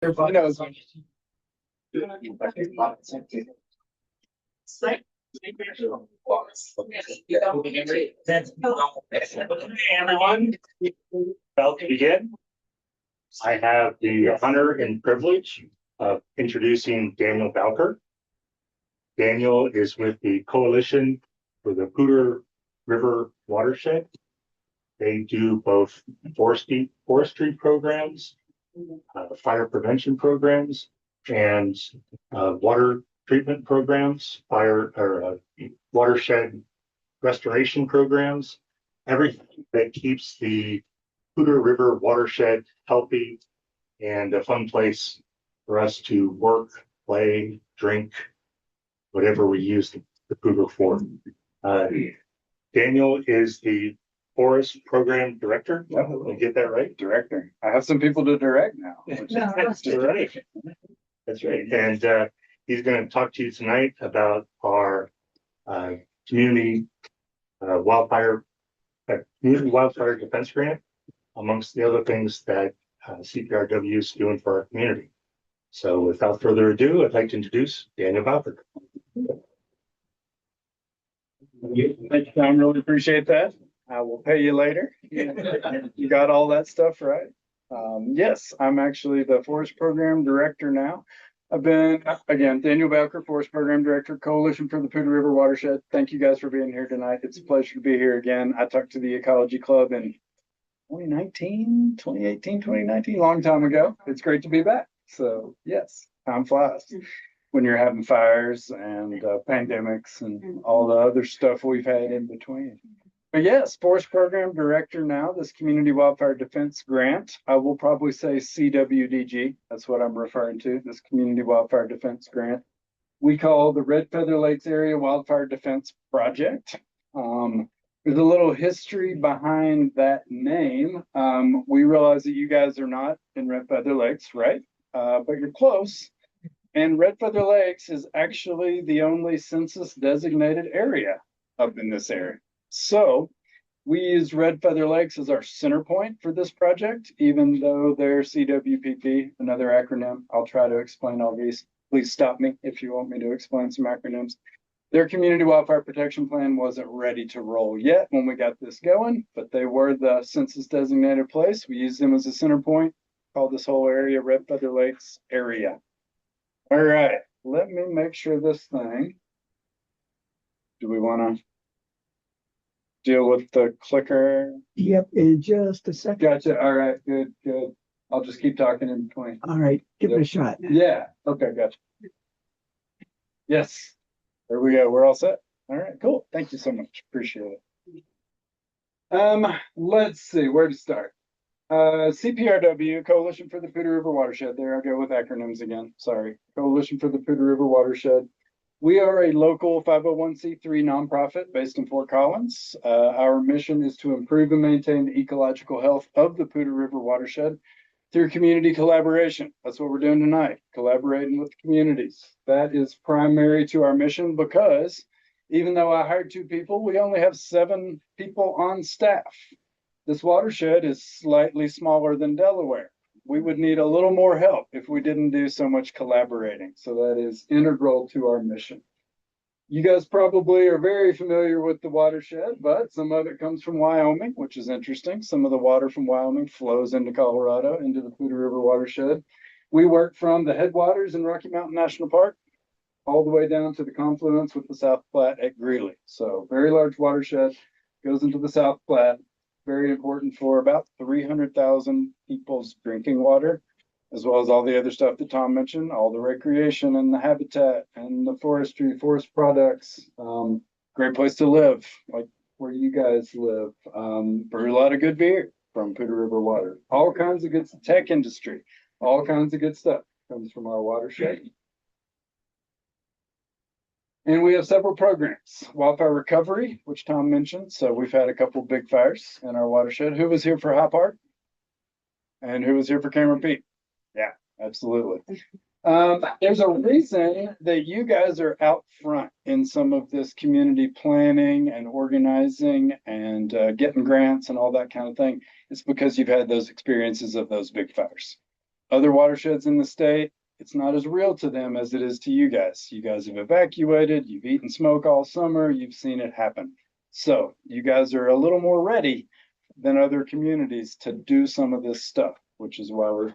Meadows. Everyone, about to begin. I have the honor and privilege of introducing Daniel Bowker. Daniel is with the Coalition for the Poudre River Watershed. They do both forestry programs, fire prevention programs, and water treatment programs, watershed restoration programs, everything that keeps the Poudre River watershed healthy and a fun place for us to work, play, drink, whatever we use the Poudre for. Daniel is the Forest Program Director. Did I get that right? Director. I have some people to direct now. That's right. That's right. And he's going to talk to you tonight about our community wildfire defense grant, amongst the other things that CPRW is doing for our community. So without further ado, I'd like to introduce Daniel Bowker. Thank you, Tom. Really appreciate that. I will pay you later. You got all that stuff right. Yes, I'm actually the Forest Program Director now. I've been, again, Daniel Bowker, Forest Program Director, Coalition for the Poudre River Watershed. Thank you guys for being here tonight. It's a pleasure to be here again. I talked to the Ecology Club in 2018, long time ago. It's great to be back. So yes, time flies when you're having fires and pandemics and all the other stuff we've had in between. But yes, Forest Program Director now, this Community Wildfire Defense Grant. I will probably say CWDG. That's what I'm referring to, this Community Wildfire Defense Grant. We call the Red Feather Lakes Area Wildfire Defense Project. There's a little history behind that name. We realize that you guys are not in Red Feather Lakes, right? But you're close. And Red Feather Lakes is actually the only census designated area up in this area. So we use Red Feather Lakes as our center point for this project, even though they're CWPP, another acronym. I'll try to explain all these. Please stop me if you want me to explain some acronyms. Their community wildfire protection plan wasn't ready to roll yet when we got this going, but they were the census designated place. We used them as a center point, called this whole area Red Feather Lakes area. All right, let me make sure this thing, do we want to deal with the clicker? Yep, in just a second. Gotcha. All right, good. I'll just keep talking in between. All right, give it a shot. Yeah, okay, gotcha. Yes, there we go. We're all set. All right, cool. Thank you so much. Appreciate it. Let's see where to start. CPRW, Coalition for the Poudre River Watershed. There I go with acronyms again. Sorry. Coalition for the Poudre River Watershed. We are a local 501c3 nonprofit based in Fort Collins. Our mission is to improve and maintain the ecological health of the Poudre River Watershed through community collaboration. That's what we're doing tonight, collaborating with communities. That is primary to our mission because even though I hired 2 people, we only have 7 people on staff. This watershed is slightly smaller than Delaware. We would need a little more help if we didn't do so much collaborating. So that is integral to our mission. You guys probably are very familiar with the watershed, but some of it comes from Wyoming, which is interesting. Some of the water from Wyoming flows into Colorado, into the Poudre River watershed. We work from the headwaters in Rocky Mountain National Park all the way down to the confluence with the South Platte at Greeley. So very large watershed, goes into the South Platte. Very important for about 300,000 people's drinking water, as well as all the other stuff that Tom mentioned, all the recreation and the habitat and the forestry, forest products. Great place to live, like where you guys live. Brew a lot of good beer from Poudre River water. All kinds of good tech industry, all kinds of good stuff comes from our watershed. And we have several programs. Wildfire recovery, which Tom mentioned. So we've had a couple big fires in our watershed. Who was here for High Park? And who was here for Cameron Peak? Yeah, absolutely. There's a reason that you guys are out front in some of this community planning and organizing and getting grants and all that kind of thing. It's because you've had those experiences of those big fires. other watersheds in the state, it's not as real to them as it is to you guys. You guys have evacuated, you've eaten smoke all summer, you've seen it happen. So you guys are a little more ready than other communities to do some of this stuff, which is why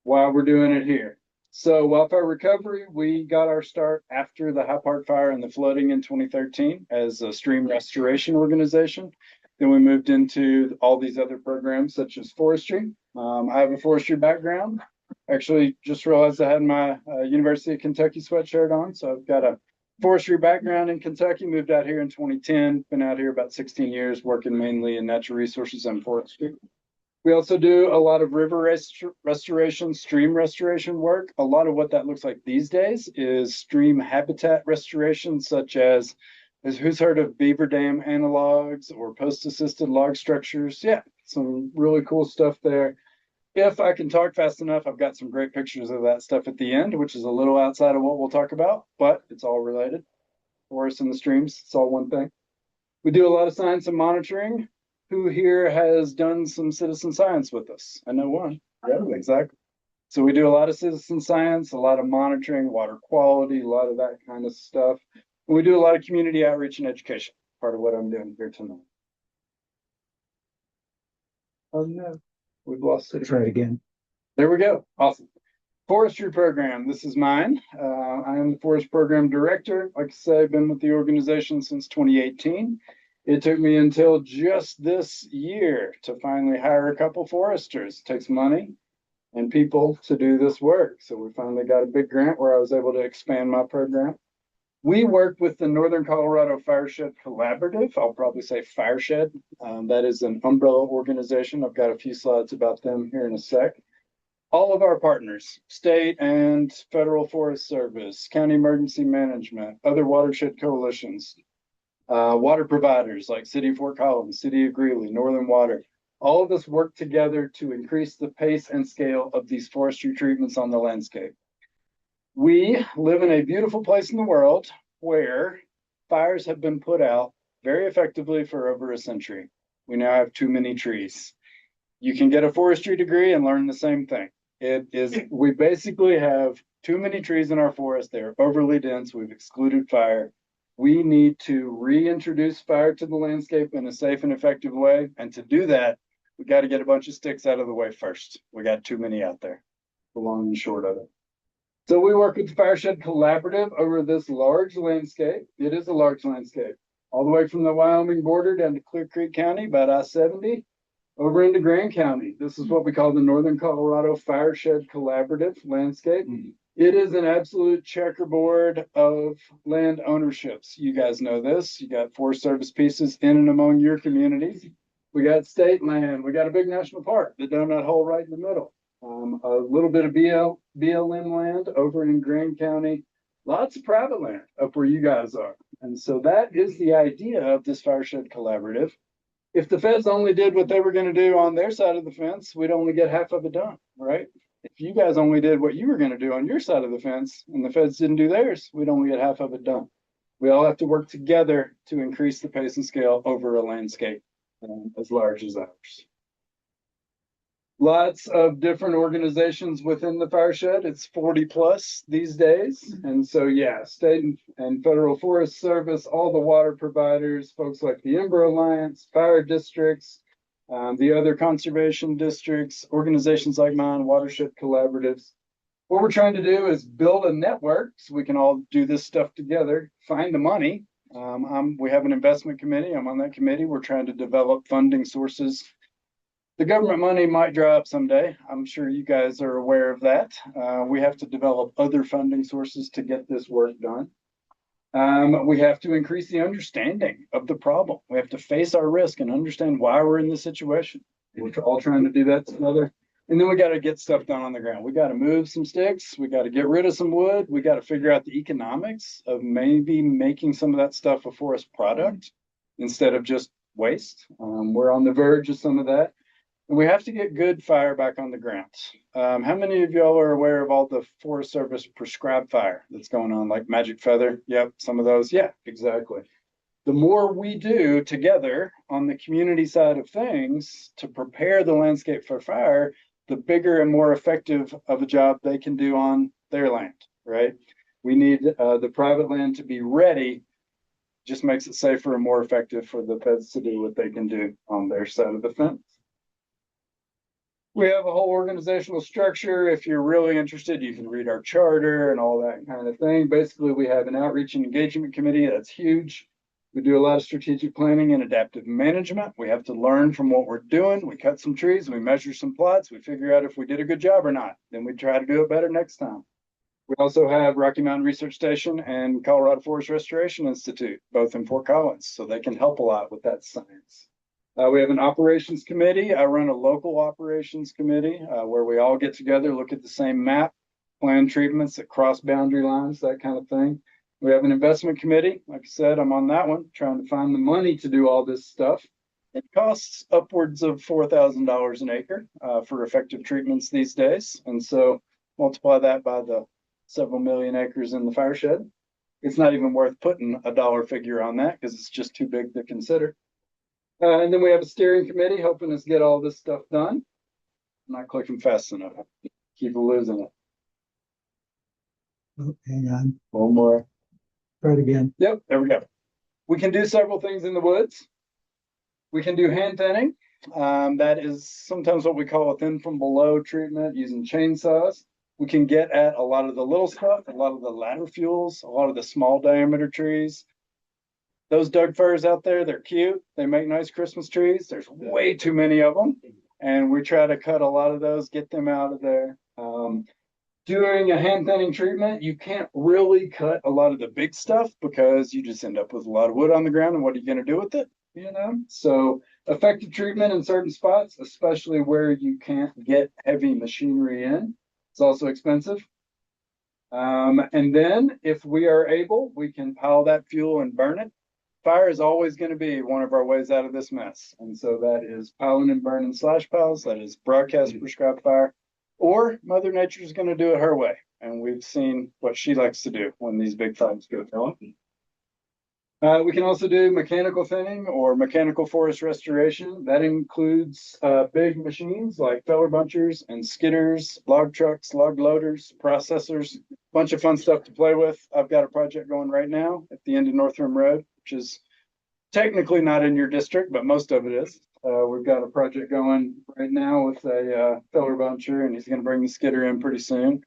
we're doing it here. So wildfire recovery, we got our start after the High Park fire and the flooding in 2013 as a stream restoration organization. Then we moved into all these other programs such as forestry. I have a forestry background. Actually, just realized I had my University of Kentucky sweatshirt on. So I've got a forestry background in Kentucky, moved out here in 2010, been out here about 16 years, working mainly in natural resources and forestry. We also do a lot of river restoration, stream restoration work. A lot of what that looks like these days is stream habitat restoration, such as who's heard of beaver dam analogs or post-assisted log structures? Yeah, some really cool stuff there. If I can talk fast enough, I've got some great pictures of that stuff at the end, which is a little outside of what we'll talk about, but it's all related. Forests and the streams, it's all one thing. We do a lot of science and monitoring. Who here has done some citizen science with us? I know one. Yeah, exactly. So we do a lot of citizen science, a lot of monitoring, water quality, a lot of that kind of stuff. And we do a lot of community outreach and education, part of what I'm doing here tonight. Oh no, we've lost it. Try it again. There we go. Awesome. Forestry program. This is mine. I am the forest program director. Like I said, I've been with the organization since 2018. It took me until just this year to finally hire a couple foresters. It takes money and people to do this work. So we finally got a big grant where I was able to expand my program. We work with the Northern Colorado Fireshed Collaborative. I'll probably say Fireshed. That is an umbrella organization. I've got a few slides about them here in a sec. All of our partners, state and federal forest service, county emergency management, other watershed coalitions, water providers like City of Fort Collins, City of Greeley, Northern Water, all of us work together to increase the pace and scale of these forestry treatments on the landscape. We live in a beautiful place in the world where fires have been put out very effectively for over a century. We now have too many trees. You can get a forestry degree and learn the same thing. We basically have too many trees in our forest. They're overly dense. We've excluded fire. We need to reintroduce fire to the landscape in a safe and effective way. And to do that, we got to get a bunch of sticks out of the way first. We got too many out there, the long and short of it. So we work with the Fireshed Collaborative over this large landscape. It is a large landscape, all the way from the Wyoming border down to Clear Creek County, about I-70, over into Grand County. This is what we call the Northern Colorado Fireshed Collaborative landscape. It is an absolute checkerboard of land ownerships. You guys know this. You got Forest Service pieces in and among your communities. We got state land. We got a big national park, the donut hole right in the middle. A little bit of BLM land over in Grand County. Lots of private land up where you guys are. And so that is the idea of this Fireshed Collaborative. If the feds only did what they were going to do on their side of the fence, we'd only get half of it done, right? If you guys only did what you were going to do on your side of the fence and the feds didn't do theirs, we'd only get half of it done. We all have to work together to increase the pace and scale over a landscape as large as ours. Lots of different organizations within the Fireshed. It's 40 plus these days. And so, yeah, state and federal forest service, all the water providers, folks like the Ember Alliance, fire districts, the other conservation districts, organizations like mine, watershed collaboratives. What we're trying to do is build a network so we can all do this stuff together, find the money. We have an investment committee. I'm on that committee. We're trying to develop funding sources. The government money might dry up someday. I'm sure you guys are aware of that. We have to develop other funding sources to get this work done. We have to increase the understanding of the problem. We have to face our risk and understand why we're in this situation. We're all trying to do that together. And then we got to get stuff done on the ground. We got to move some sticks. We got to get rid of some wood. We got to figure out the economics of maybe making some of that stuff a forest product instead of just waste. We're on the verge of some of that. And we have to get good fire back on the ground. How many of y'all are aware of all the Forest Service prescribed fire that's going on, like Magic Feather? Yep, some of those. Yeah, exactly. The more we do together on the community side of things to prepare the landscape for fire, the bigger and more effective of a job they can do on their land, right? We need the private land to be ready. Just makes it safer and more effective for the feds to do what they can do on their side of the fence. We have a whole organizational structure. If you're really interested, you can read our charter and all that kind of thing. Basically, we have an outreach and engagement committee that's huge. We do a lot of strategic planning and adaptive management. We have to learn from what we're doing. We cut some trees, we measure some plots, we figure out if we did a good job or not. Then we try to do it better next time. We also have Rocky Mountain Research Station and Colorado Forest Restoration Institute, both in Fort Collins, so they can help a lot with that science. We have an operations committee. I run a local operations committee where we all get together, look at the same map, plan treatments that cross boundary lines, that kind of thing. We have an investment committee. Like I said, I'm on that one, trying to find the money to do all this stuff. It costs upwards of $4,000 an acre for effective treatments these days. And so multiply that by the several million acres in the fire shed. It's not even worth putting a dollar figure on that because it's just too big to consider. And then we have a steering committee helping us get all this stuff done. I'm not clicking fast enough. Keep losing it. Oh, hang on. One more. Try it again. Yep, there we go. We can do several things in the woods. We can do hand thinning. That is sometimes what we call a thin from below treatment using chainsaws. We can get at a lot of the little stuff, a lot of the ladder fuels, a lot of the small diameter trees. Those Doug firs out there, they're cute. They make nice Christmas trees. There's way too many of them. And we try to cut a lot of those, get them out of there. Doing a hand thinning treatment, you can't really cut a lot of the big stuff because you just end up with a lot of wood on the ground. And what are you going to do with it? You know, so effective treatment in certain spots, especially where you can't get heavy machinery in. It's also expensive. And then if we are able, we can pile that fuel and burn it. Fire is always going to be one of our ways out of this mess. And so that is piling and burning slash piles. That is broadcast prescribed fire. Or Mother Nature is going to do it her way. And we've seen what she likes to do when these big fires go down. We can also do mechanical thinning or mechanical forest restoration. That includes big machines like feller bunchers and skidders, log trucks, log loaders, processors, bunch of fun stuff to play with. I've got a project going right now at the end of North Rim Road, which is technically not in your district, but most of it is. We've got a project going right now with a feller buncher, and he's going to bring the skidder in pretty soon.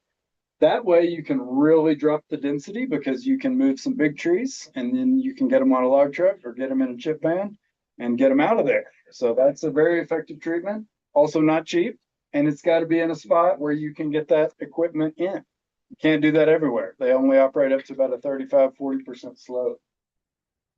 That way you can really drop the density because you can move some big trees and then you can get them on a log truck or get them in a chip van and get them out of there. So that's a very effective treatment. Also not cheap. And it's got to be in a spot where you can get that equipment in. You can't do that everywhere. They only operate up to about a 35–40% slope.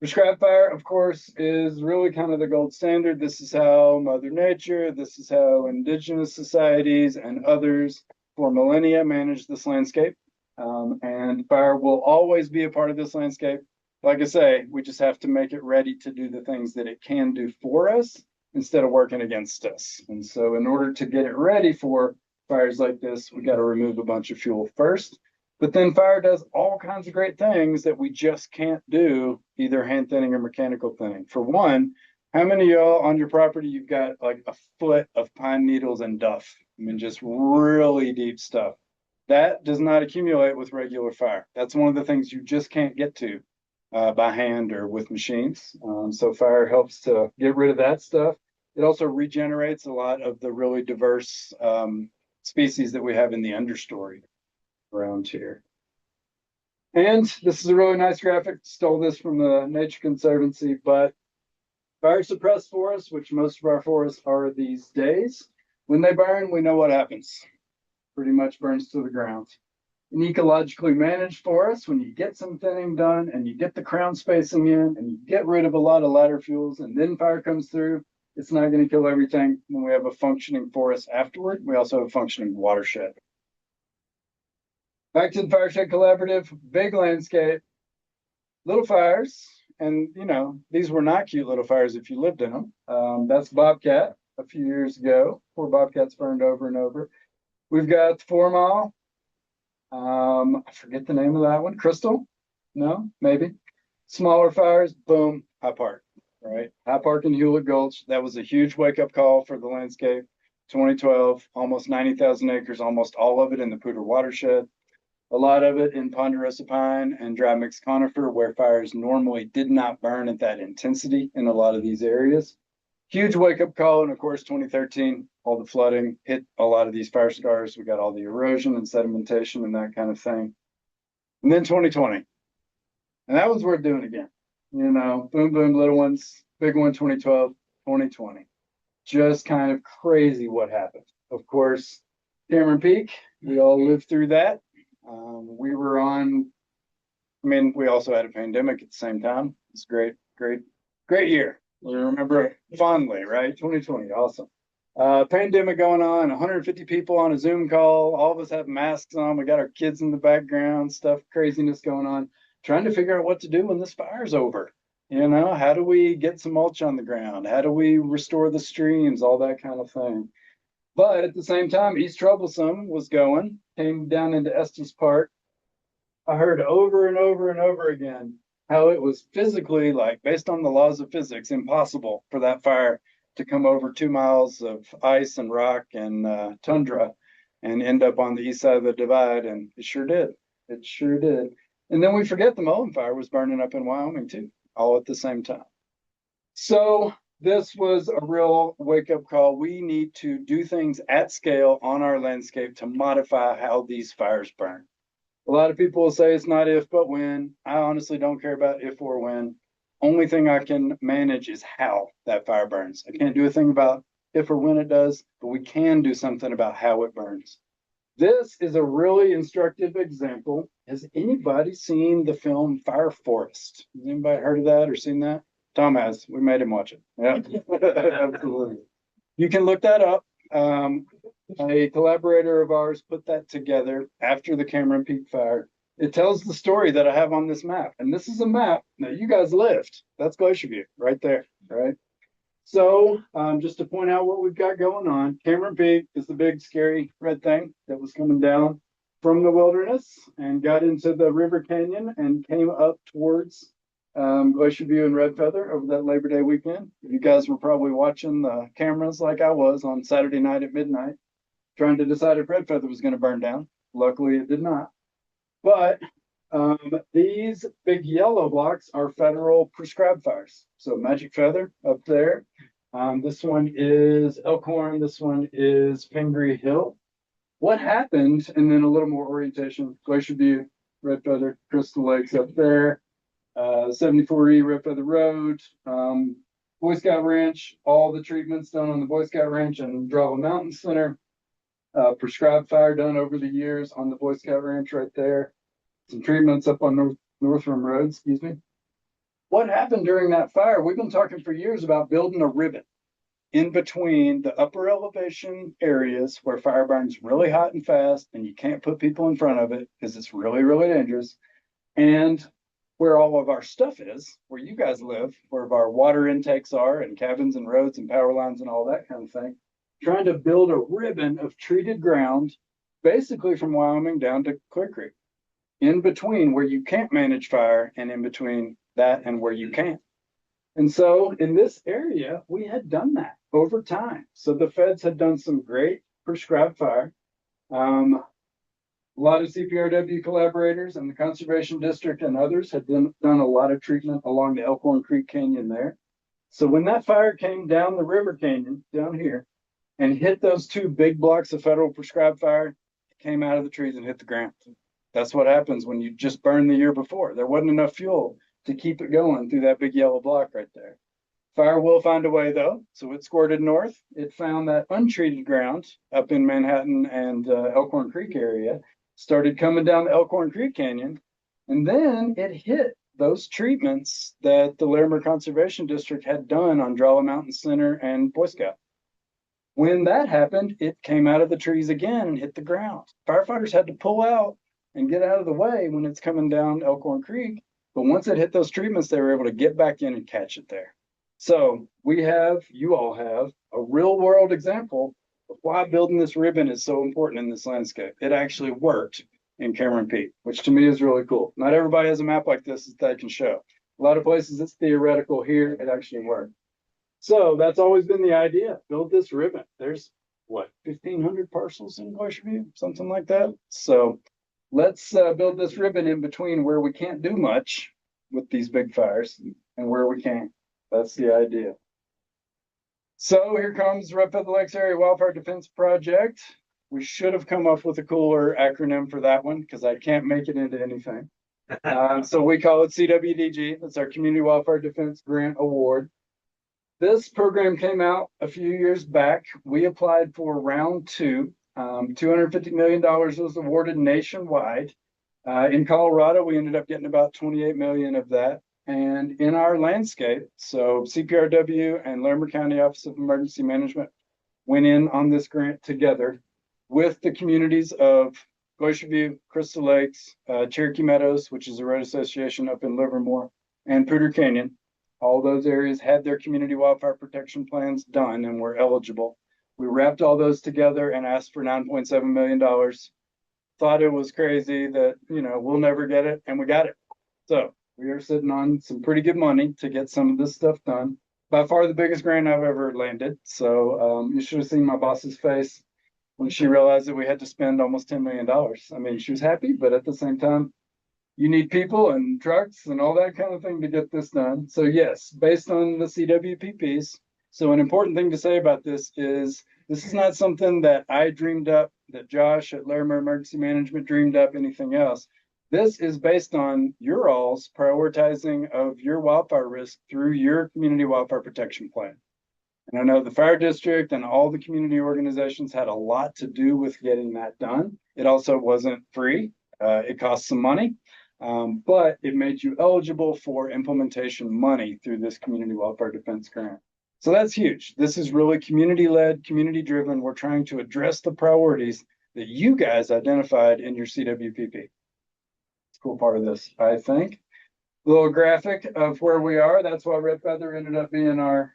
Prescribed fire, of course, is really kind of the gold standard. This is how Mother Nature, this is how indigenous societies and others for millennia manage this landscape. And fire will always be a part of this landscape. Like I say, we just have to make it ready to do the things that it can do for us instead of working against us. And so in order to get it ready for fires like this, we got to remove a bunch of fuel first. But then fire does all kinds of great things that we just can't do, either hand thinning or mechanical thinning. For one, how many of y'all on your property, you've got like a foot of pine needles and duff? I mean, just really deep stuff. That does not accumulate with regular fire. That's one of the things you just can't get to by hand or with machines. So fire helps to get rid of that stuff. It also regenerates a lot of the really diverse species that we have in the understory around here. And this is a really nice graphic. Stole this from the Nature Conservancy, but fire suppressed forests, which most of our forests are these days, when they burn, we know what happens. Pretty much burns to the ground. An ecologically managed forest, when you get some thinning done and you get the crown spacing in and you get rid of a lot of ladder fuels and then fire comes through, it's not going to kill everything. When we have a functioning forest afterward, we also have a functioning watershed. Back to the Fireshed Collaborative, big landscape, little fires. And, you know, these were not cute little fires if you lived in them. That's Bobcat a few years ago. Poor Bobcats burned over and over. We've got the 4 Mile. I forget the name of that one. Crystal? No, maybe. Smaller fires, boom, High Park, right? High Park and Hewlett Gulch. That was a huge wake-up call for the landscape. 2012, almost 90,000 acres, almost all of it in the Poudre watershed. A lot of it in ponderosa pine and dry mixed conifer, where fires normally did not burn at that intensity in a lot of these areas. Huge wake up call. And of course, 2013, all the flooding hit a lot of these fire scars. We got all the erosion and sedimentation and that kind of thing. And then 2020. And that was worth doing again. You know, boom, boom, little ones, big one, 2012, 2020. Just kind of crazy what happened. Of course, Cameron Peak, we all lived through that. We were on, I mean, we also had a pandemic at the same time. It's great, great, great year. We remember it fondly, right? 2020, awesome. Pandemic going on, 150 people on a Zoom call. All of us have masks on. We got our kids in the background, stuff, craziness going on, trying to figure out what to do when this fire's over. You know, how do we get some mulch on the ground? How do we restore the streams? All that kind of thing. But at the same time, East Troublesome was going, came down into Estes Park. I heard over and over and over again how it was physically, like based on the laws of physics, impossible for that fire to come over 2 miles of ice and rock and tundra and end up on the east side of the divide. And it sure did. It sure did. And then we forget the Mullen fire was burning up in Wyoming too, all at the same time. So this was a real wake-up call. We need to do things at scale on our landscape to modify how these fires burn. A lot of people will say it's not if, but when. I honestly don't care about if or when. Only thing I can manage is how that fire burns. I can't do a thing about if or when it does, but we can do something about how it burns. This is a really instructive example. Has anybody seen the film Fire Forest? Has anybody heard of that or seen that? Tom has. We made him watch it. Yeah, absolutely. You can look that up. A collaborator of ours put that together after the Cameron Peak fire. It tells the story that I have on this map. And this is a map that you guys lived. That's Glacier View right there, right? So just to point out what we've got going on, Cameron Peak is the big scary red thing that was coming down from the wilderness and got into the River Canyon and came up towards Glacier View and Red Feather over that Labor Day weekend. You guys were probably watching the cameras like I was on Saturday night at midnight, trying to decide if Red Feather was going to burn down. Luckily, it did not. But these big yellow blocks are federal prescribed fires. So Magic Feather up there. This one is Elkhorn. This one is Pingree Hill. What happened, and then a little more orientation, Glacier View, Red Feather, Crystal Lakes up there. 74E Red Feather Road, Boy Scout Ranch, all the treatments done on the Boy Scout Ranch and Drava Mountain Center. Prescribed fire done over the years on the Boy Scout Ranch right there. Some treatments up on Northrum Road, excuse me. What happened during that fire? We've been talking for years about building a ribbon in between the upper elevation areas where fire burns really hot and fast and you can't put people in front of it because it's really, really dangerous. And where all of our stuff is, where you guys live, where our water intakes are and cabins and roads and power lines and all that kind of thing, trying to build a ribbon of treated ground, basically from Wyoming down to Clear Creek, in between where you can't manage fire and in between that and where you can. And so in this area, we had done that over time. So the feds had done some great prescribed fire. A lot of CPRW collaborators and the Conservation District and others had done a lot of treatment along the Elkhorn Creek Canyon there. So when that fire came down the River Canyon, down here, and hit those two big blocks of federal prescribed fire, it came out of the trees and hit the ground. That's what happens when you just burn the year before. There wasn't enough fuel to keep it going through that big yellow block right there. Fire will find a way though, so it squirted north. It found that untreated ground up in Manhattan and Elkhorn Creek area, started coming down the Elkhorn Creek Canyon, and then it hit those treatments that the Larimer Conservation District had done on Drava Mountain Center and Boy Scout. When that happened, it came out of the trees again and hit the ground. Firefighters had to pull out and get out of the way when it's coming down Elkhorn Creek, but once it hit those treatments, they were able to get back in and catch it there. So we have, you all have, a real world example of why building this ribbon is so important in this landscape. It actually worked in Cameron Peak, which to me is really cool. Not everybody has a map like this that they can show. A lot of places it's theoretical. Here it actually worked. So that's always been the idea. Build this ribbon. There's what, 1,500 parcels in Glacier View, something like that. So let's build this ribbon in between where we can't do much with these big fires and where we can. That's the idea. So here comes Red Feather Lakes Area Wildfire Defense Project. We should have come up with a cooler acronym for that one because I can't make it into anything. So we call it CWDG. That's our Community Wildfire Defense Grant Award. This program came out a few years back. We applied for round two. $250 million was awarded nationwide. In Colorado, we ended up getting about 28 million of that. And in our landscape, so CPRW and Larimer County Office of Emergency Management went in on this grant together with the communities of Glacier View, Crystal Lakes, Cherokee Meadows, which is a road association up in Livermore, and Poudre Canyon. All those areas had their community wildfire protection plans done and were eligible. We wrapped all those together and asked for $9.7 million. Thought it was crazy that, we'll never get it, and we got it. So we are sitting on some pretty good money to get some of this stuff done. By far the biggest grant I've ever landed. So you should have seen my boss's face when she realized that we had to spend almost $10 million. I mean, she was happy, but at the same time, you need people and trucks and all that kind of thing to get this done. So yes, based on the CWPPs. So an important thing to say about this is not something that I dreamed up, that Josh at Larimer Emergency Management dreamed up, anything else. This is based on your all's prioritizing of your wildfire risk through your community wildfire protection plan. And I know the fire district and all the community organizations had a lot to do with getting that done. It also wasn't free. It cost some money, but it made you eligible for implementation money through this community wildfire defense grant. So that's huge. This is really community-led, community-driven. We're trying to address the priorities that you guys identified in your CWPP. It's a cool part of this, I think. A little graphic of where we are. That's why Red Feather ended up being our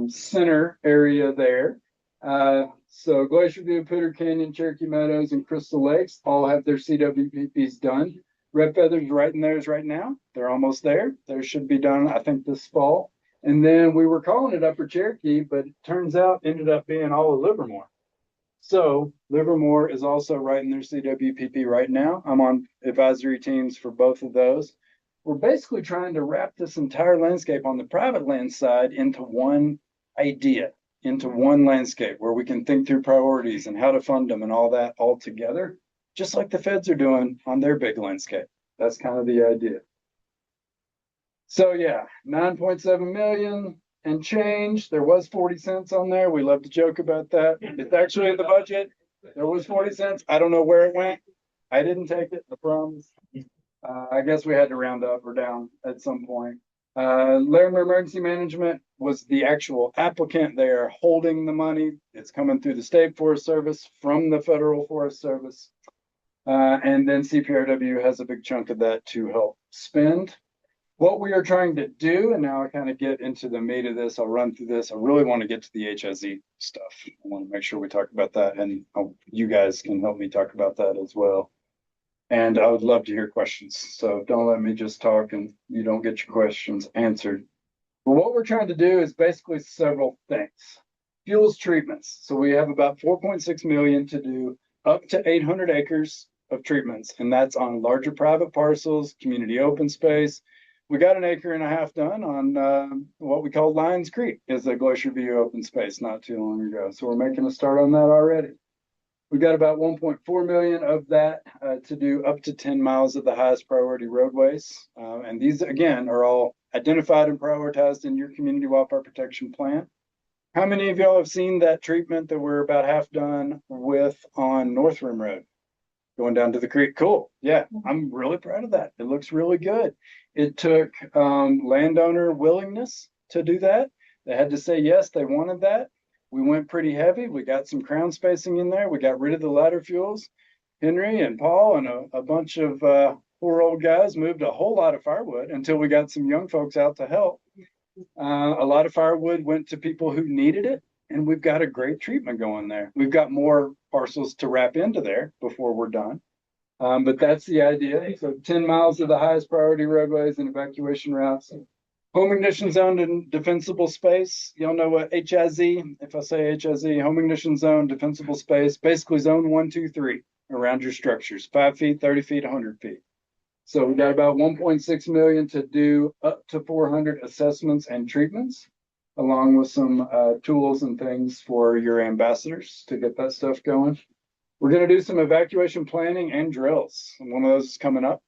center area there. So Glacier View, Poudre Canyon, Cherokee Meadows, and Crystal Lakes all have their CWPPs done. Red Feather's writing theirs right now. They're almost there. Theirs should be done, I think, this fall. And then we were calling it Upper Cherokee, but it turns out ended up being all of Livermore. So Livermore is also writing their CWPP right now. I'm on advisory teams for both of those. We're basically trying to wrap this entire landscape on the private land side into one idea, into one landscape where we can think through priorities and how to fund them and all that all together, just like the feds are doing on their big landscape. That's kind of the idea. So yeah, 9.7 million and change. There was 40 cents on there. We love to joke about that. It's actually in the budget. There was 40 cents. I don't know where it went. I didn't take it, I promise. I guess we had to round up or down at some point. Larimer Emergency Management was the actual applicant. They are holding the money. It's coming through the State Forest Service from the Federal Forest Service. And then CPRW has a big chunk of that to help spend. What we are trying to do, and now I kind of get into the meat of this, I'll run through this. I really want to get to the HSE stuff. I want to make sure we talk about that, and you guys can help me talk about that as well. And I would love to hear questions. So don't let me just talk and you don't get your questions answered. But what we're trying to do is basically several things. Fuels treatments. So we have about 4.6 million to do up to 800 acres of treatments, and that's on larger private parcels, community open space. We got 1.5 acres done on what we call Lions Creek, is a Glacier View open space not too long ago. So we're making a start on that already. We got about 1.4 million of that to do up to 10 miles of the highest priority roadways. And these, again, are all identified and prioritized in your community wildfire protection plan. How many of y'all have seen that treatment that we're about half done with on North Rim Road? Going down to the creek. Cool. Yeah, I'm really proud of that. It looks really good. It took landowner willingness to do that. They had to say yes, they wanted that. We went pretty heavy. We got some crown spacing in there. We got rid of the ladder fuels. Henry and Paul and a bunch of poor old guys moved a whole lot of firewood until we got some young folks out to help. A lot of firewood went to people who needed it, and we've got a great treatment going there. We've got more parcels to wrap into there before we're done. But that's the idea. So 10 miles of the highest priority roadways and evacuation routes. Home ignition zone and defensible space. Y'all know what HIZ, if I say HIZ, home ignition zone, defensible space, basically zone 1, 2, 3 around your structures, 5 feet, 30 feet, 100 feet. So we got about 1.6 million to do up to 400 assessments and treatments, along with some tools and things for your ambassadors to get that stuff going. We're going to do some evacuation planning and drills. And one of those is coming up.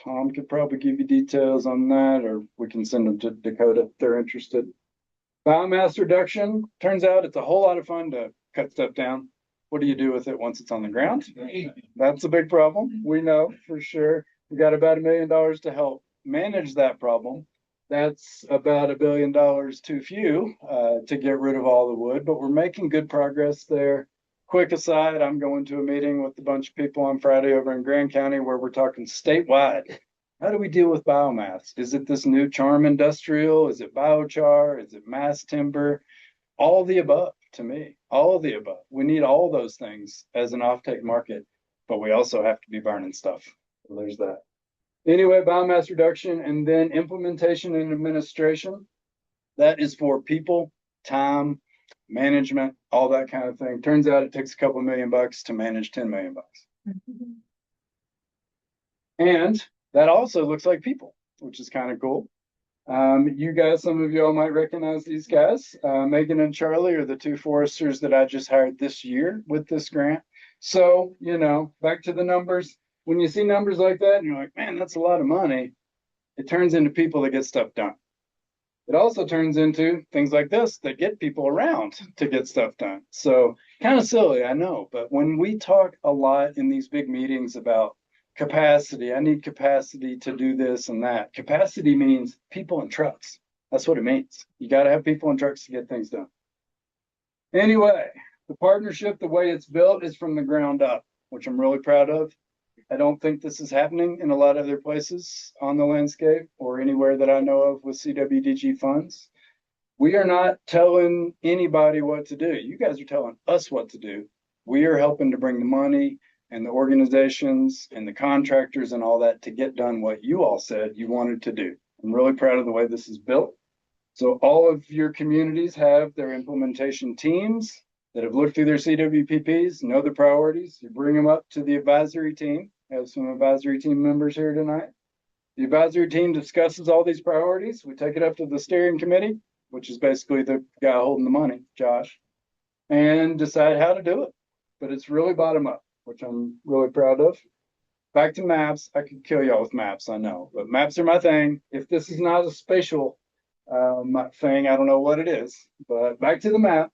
Tom could probably give you details on that, or we can send them to Dakota if they're interested. Biomass reduction. Turns out it's a whole lot of fun to cut stuff down. What do you do with it once it's on the ground? That's a big problem. We know for sure. We got about $1 million to help manage that problem. That's about $1 billion too few to get rid of all the wood, but we're making good progress there. Quick aside, I'm going to a meeting with a bunch of people on Friday over in Grand County where we're talking statewide. How do we deal with biomass? Is it this new charm industrial? Is it biochar? Is it mass timber? All the above, to me, all of the above. We need all those things as an offtake market, but we also have to be burning stuff. So there's that. Anyway, biomass reduction and then implementation and administration. That is for people, time, management, all that kind of thing. Turns out it takes a couple $1 million to manage 10 million bucks. And that also looks like people, which is kind of cool. You guys, some of y'all might recognize these guys. Megan and Charlie are the two foresters that I just hired this year with this grant. So, back to the numbers. When you see numbers like that and you're like, man, that's a lot of money, it turns into people that get stuff done. It also turns into things like this that get people around to get stuff done. So kind of silly, I know, but when we talk a lot in these big meetings about capacity, I need capacity to do this and that. Capacity means people and trucks. That's what it means. You got to have people and trucks to get things done. Anyway, the partnership, the way it's built is from the ground up, which I'm really proud of. I don't think this is happening in a lot of other places on the landscape or anywhere that I know of with CWDG funds. We are not telling anybody what to do. You guys are telling us what to do. We are helping to bring the money and the organizations and the contractors and all that to get done what you all said you wanted to do. I'm really proud of the way this is built. So all of your communities have their implementation teams that have looked through their CWPPs, know the priorities. You bring them up to the advisory team. I have some advisory team members here tonight. The advisory team discusses all these priorities. We take it up to the steering committee, which is basically the guy holding the money, Josh, and decide how to do it. But it's really bottom up, which I'm really proud of. Back to maps. I could kill y'all with maps, I know, but maps are my thing. If this is not a spatial thing, I don't know what it is, but back to the map.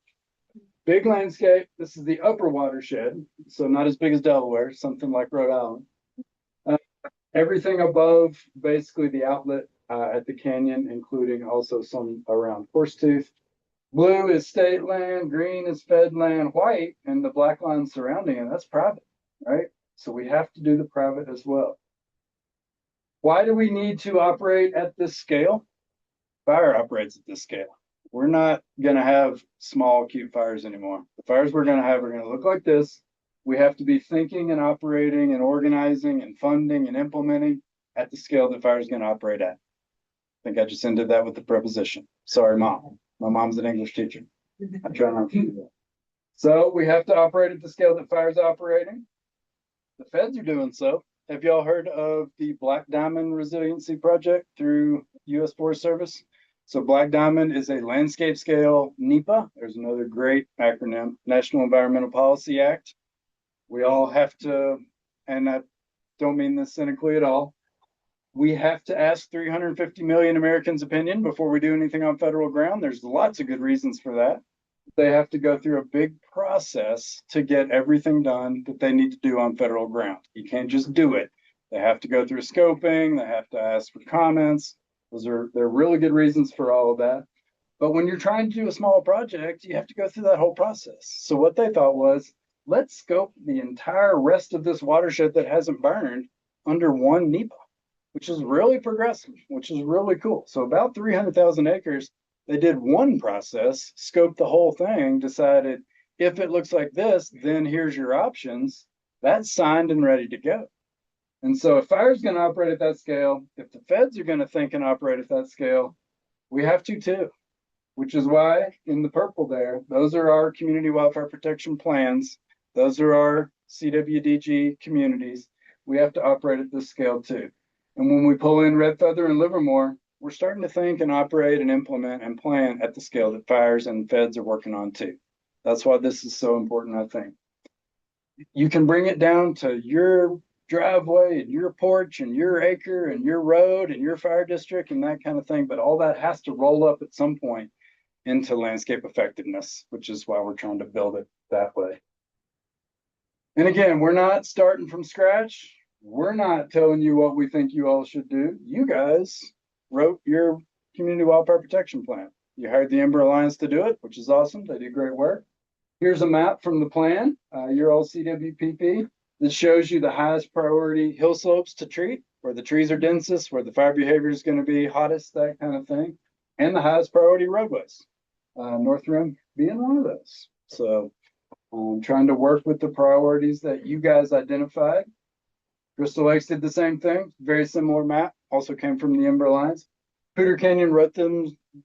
Big landscape. This is the upper watershed, so not as big as Delaware, something like Rhode Island. Everything above, basically the outlet at the canyon, including also some around Horsetooth. Blue is state land, green is fed land, white, and the black line surrounding it, that's private, right? So we have to do the private as well. Why do we need to operate at this scale? Fire operates at this scale. We're not going to have small, cute fires anymore. The fires we're going to have are going to look like this. We have to be thinking and operating and organizing and funding and implementing at the scale that fire is going to operate at. I think I just ended that with the preposition. Sorry, Mom. My mom's an English teacher. I try not to do that. So we have to operate at the scale that fire is operating. The feds are doing so. Have y'all heard of the Black Diamond Resiliency Project through U.S. Forest Service? So Black Diamond is a landscape scale NEPA. There's another great acronym, National Environmental Policy Act. We all have to, and I don't mean this cynically at all, we have to ask 350 million Americans' opinion before we do anything on federal ground. There's lots of good reasons for that. They have to go through a big process to get everything done that they need to do on federal ground. You can't just do it. They have to go through scoping. They have to ask for comments. There are really good reasons for all of that. But when you're trying to do a small project, you have to go through that whole process. So what they thought was, let's scope the entire rest of this watershed that hasn't burned under one NEPA, which is really progressive, which is really cool. So about 300,000 acres, they did one process, scoped the whole thing, decided if it looks like this, then here's your options. That's signed and ready to go. And so if fire's going to operate at that scale, if the feds are going to think and operate at that scale, we have to too, which is why in the purple there, those are our community wildfire protection plans. Those are our CWDG communities. We have to operate at this scale too. And when we pull in Red Feather and Livermore, we're starting to think and operate and implement and plan at the scale that fires and feds are working on too. That's why this is so important, I think. You can bring it down to your driveway and your porch and your acre and your road and your fire district and that kind of thing, but all that has to roll up at some point into landscape effectiveness, which is why we're trying to build it that way. And again, we're not starting from scratch. We're not telling you what we think you all should do. You guys wrote your community wildfire protection plan. You hired the Ember Alliance to do it, which is awesome. They do great work. Here's a map from the plan, your old CWPP, that shows you the highest priority hill slopes to treat, where the trees are densest, where the fire behavior is going to be hottest, that kind of thing, and the highest priority roadways. North Rim being one of those. So I'm trying to work with the priorities that you guys identified. Crystal Lakes did the same thing, very similar map, also came from the Ember Alliance. Poudre Canyon wrote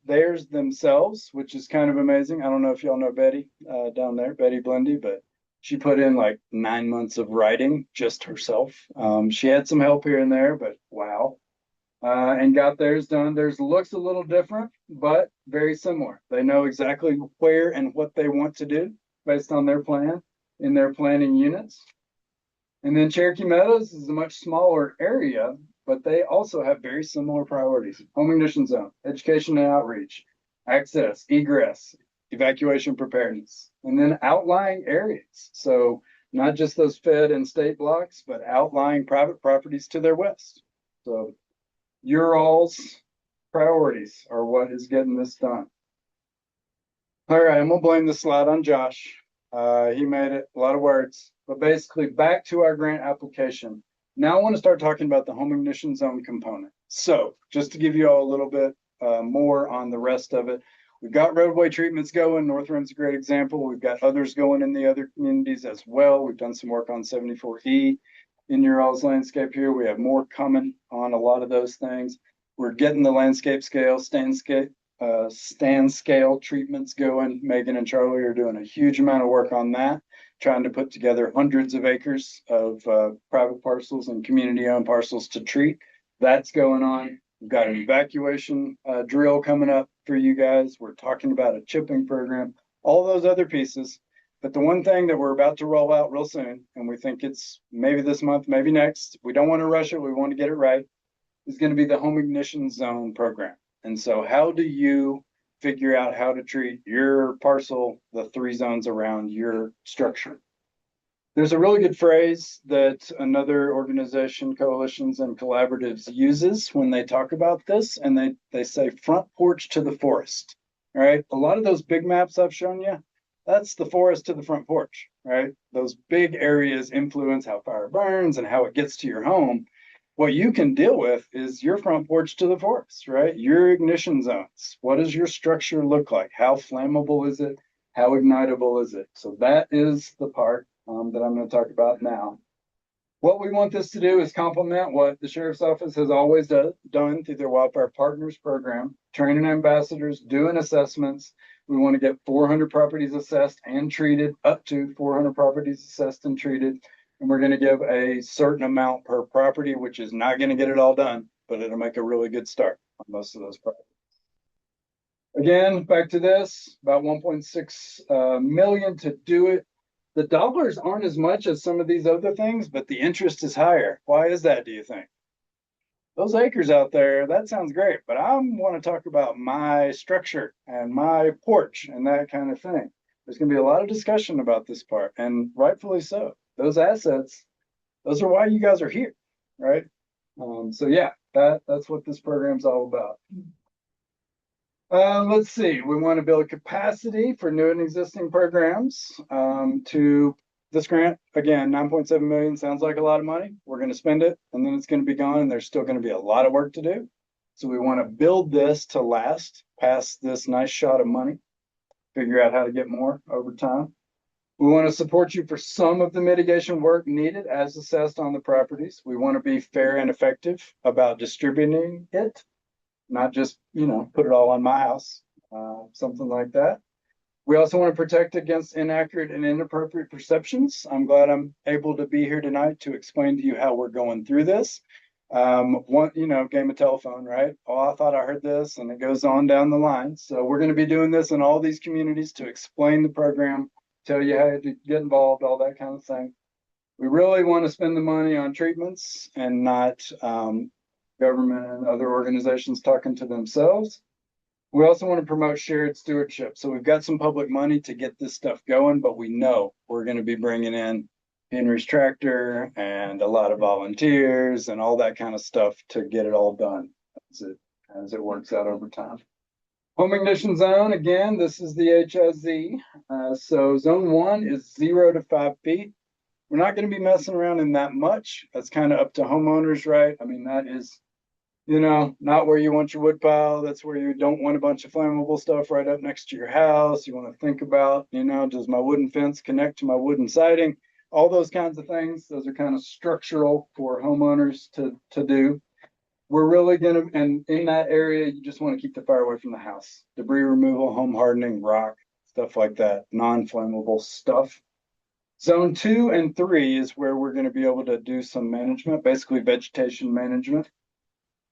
theirs themselves, which is kind of amazing. I don't know if y'all know Betty down there, Betty Blendy, but she put in like 9 months of writing just herself. She had some help here and there, but wow. And got theirs done. Theirs looks a little different, but very similar. They know exactly where and what they want to do based on their plan in their planning units. And then Cherokee Meadows is a much smaller area, but they also have very similar priorities. Home ignition zone, education and outreach, access, egress, evacuation preparedness, and then outlying areas. So not just those fed and state blocks, but outlying private properties to their west. So your all's priorities are what is getting this done. All right, I'm gonna blame the slide on Josh. He made it a lot of words, but basically back to our grant application. Now I want to start talking about the home ignition zone component. So just to give you all a little bit more on the rest of it, we've got roadway treatments going. North Rim's a great example. We've got others going in the other communities as well. We've done some work on 74E in your all's landscape here. We have more coming on a lot of those things. We're getting the landscape scale, stand scale treatments going. Megan and Charlie are doing a huge amount of work on that, trying to put together hundreds of acres of private parcels and community-owned parcels to treat. That's going on. We've got an evacuation drill coming up for you guys. We're talking about a chipping program, all those other pieces. But the one thing that we're about to roll out real soon, and we think it's maybe this month, maybe next, we don't want to rush it, we want to get it right, is going to be the home ignition zone program. And so how do you figure out how to treat your parcel, the 3 zones around your structure? There's a really good phrase that another organization, coalitions and collaboratives uses when they talk about this, and they say front porch to the forest. All right, a lot of those big maps I've shown you, that's the forest to the front porch, right? Those big areas influence how fire burns and how it gets to your home. What you can deal with is your front porch to the forest, right? Your ignition zones. What does your structure look like? How flammable is it? How ignitable is it? So that is the part that I'm going to talk about now. What we want this to do is complement what the Sheriff's Office has always done through their Wildfire Partners program, training ambassadors, doing assessments. We want to get 400 properties assessed and treated, up to 400 properties assessed and treated. And we're going to give a certain amount per property, which is not going to get it all done, but it'll make a really good start on most of those properties. Again, back to this, about 1.6 million to do it. The dollars aren't as much as some of these other things, but the interest is higher. Why is that, do you think? Those acres out there, that sounds great, but I want to talk about my structure and my porch and that kind of thing. There's going to be a lot of discussion about this part, and rightfully so. Those assets, those are why you guys are here, right? So yeah, that's what this program's all about. Let's see, we want to build capacity for new and existing programs. To this grant, again, 9.7 million sounds like a lot of money. We're going to spend it and then it's going to be gone, and there's still going to be a lot of work to do. So we want to build this to last past this nice shot of money, figure out how to get more over time. We want to support you for some of the mitigation work needed as assessed on the properties. We want to be fair and effective about distributing it, not just, put it all on my house, something like that. We also want to protect against inaccurate and inappropriate perceptions. I'm glad I'm able to be here tonight to explain to you how we're going through this. Game of telephone, right? Oh, I thought I heard this, and it goes on down the line. So we're going to be doing this in all these communities to explain the program, tell you how to get involved, all that kind of thing. We really want to spend the money on treatments and not government and other organizations talking to themselves. We also want to promote shared stewardship. So we've got some public money to get this stuff going, but we know we're going to be bringing in Henry's tractor and a lot of volunteers and all that kind of stuff to get it all done as it works out over time. Home ignition zone, again, this is the HIZ. So zone 1 is 0 to 5 feet. We're not going to be messing around in that much. That's kind of up to homeowners, right? I mean, that is, not where you want your wood pile. That's where you don't want a bunch of flammable stuff right up next to your house. You want to think about, does my wooden fence connect to my wooden siding? All those kinds of things. Those are kind of structural for homeowners to do. We're really going to, and in that area, you just want to keep the fire away from the house. Debris removal, home hardening, rock, stuff like that, non-flammable stuff. Zone 2 and 3 is where we're going to be able to do some management, basically vegetation management.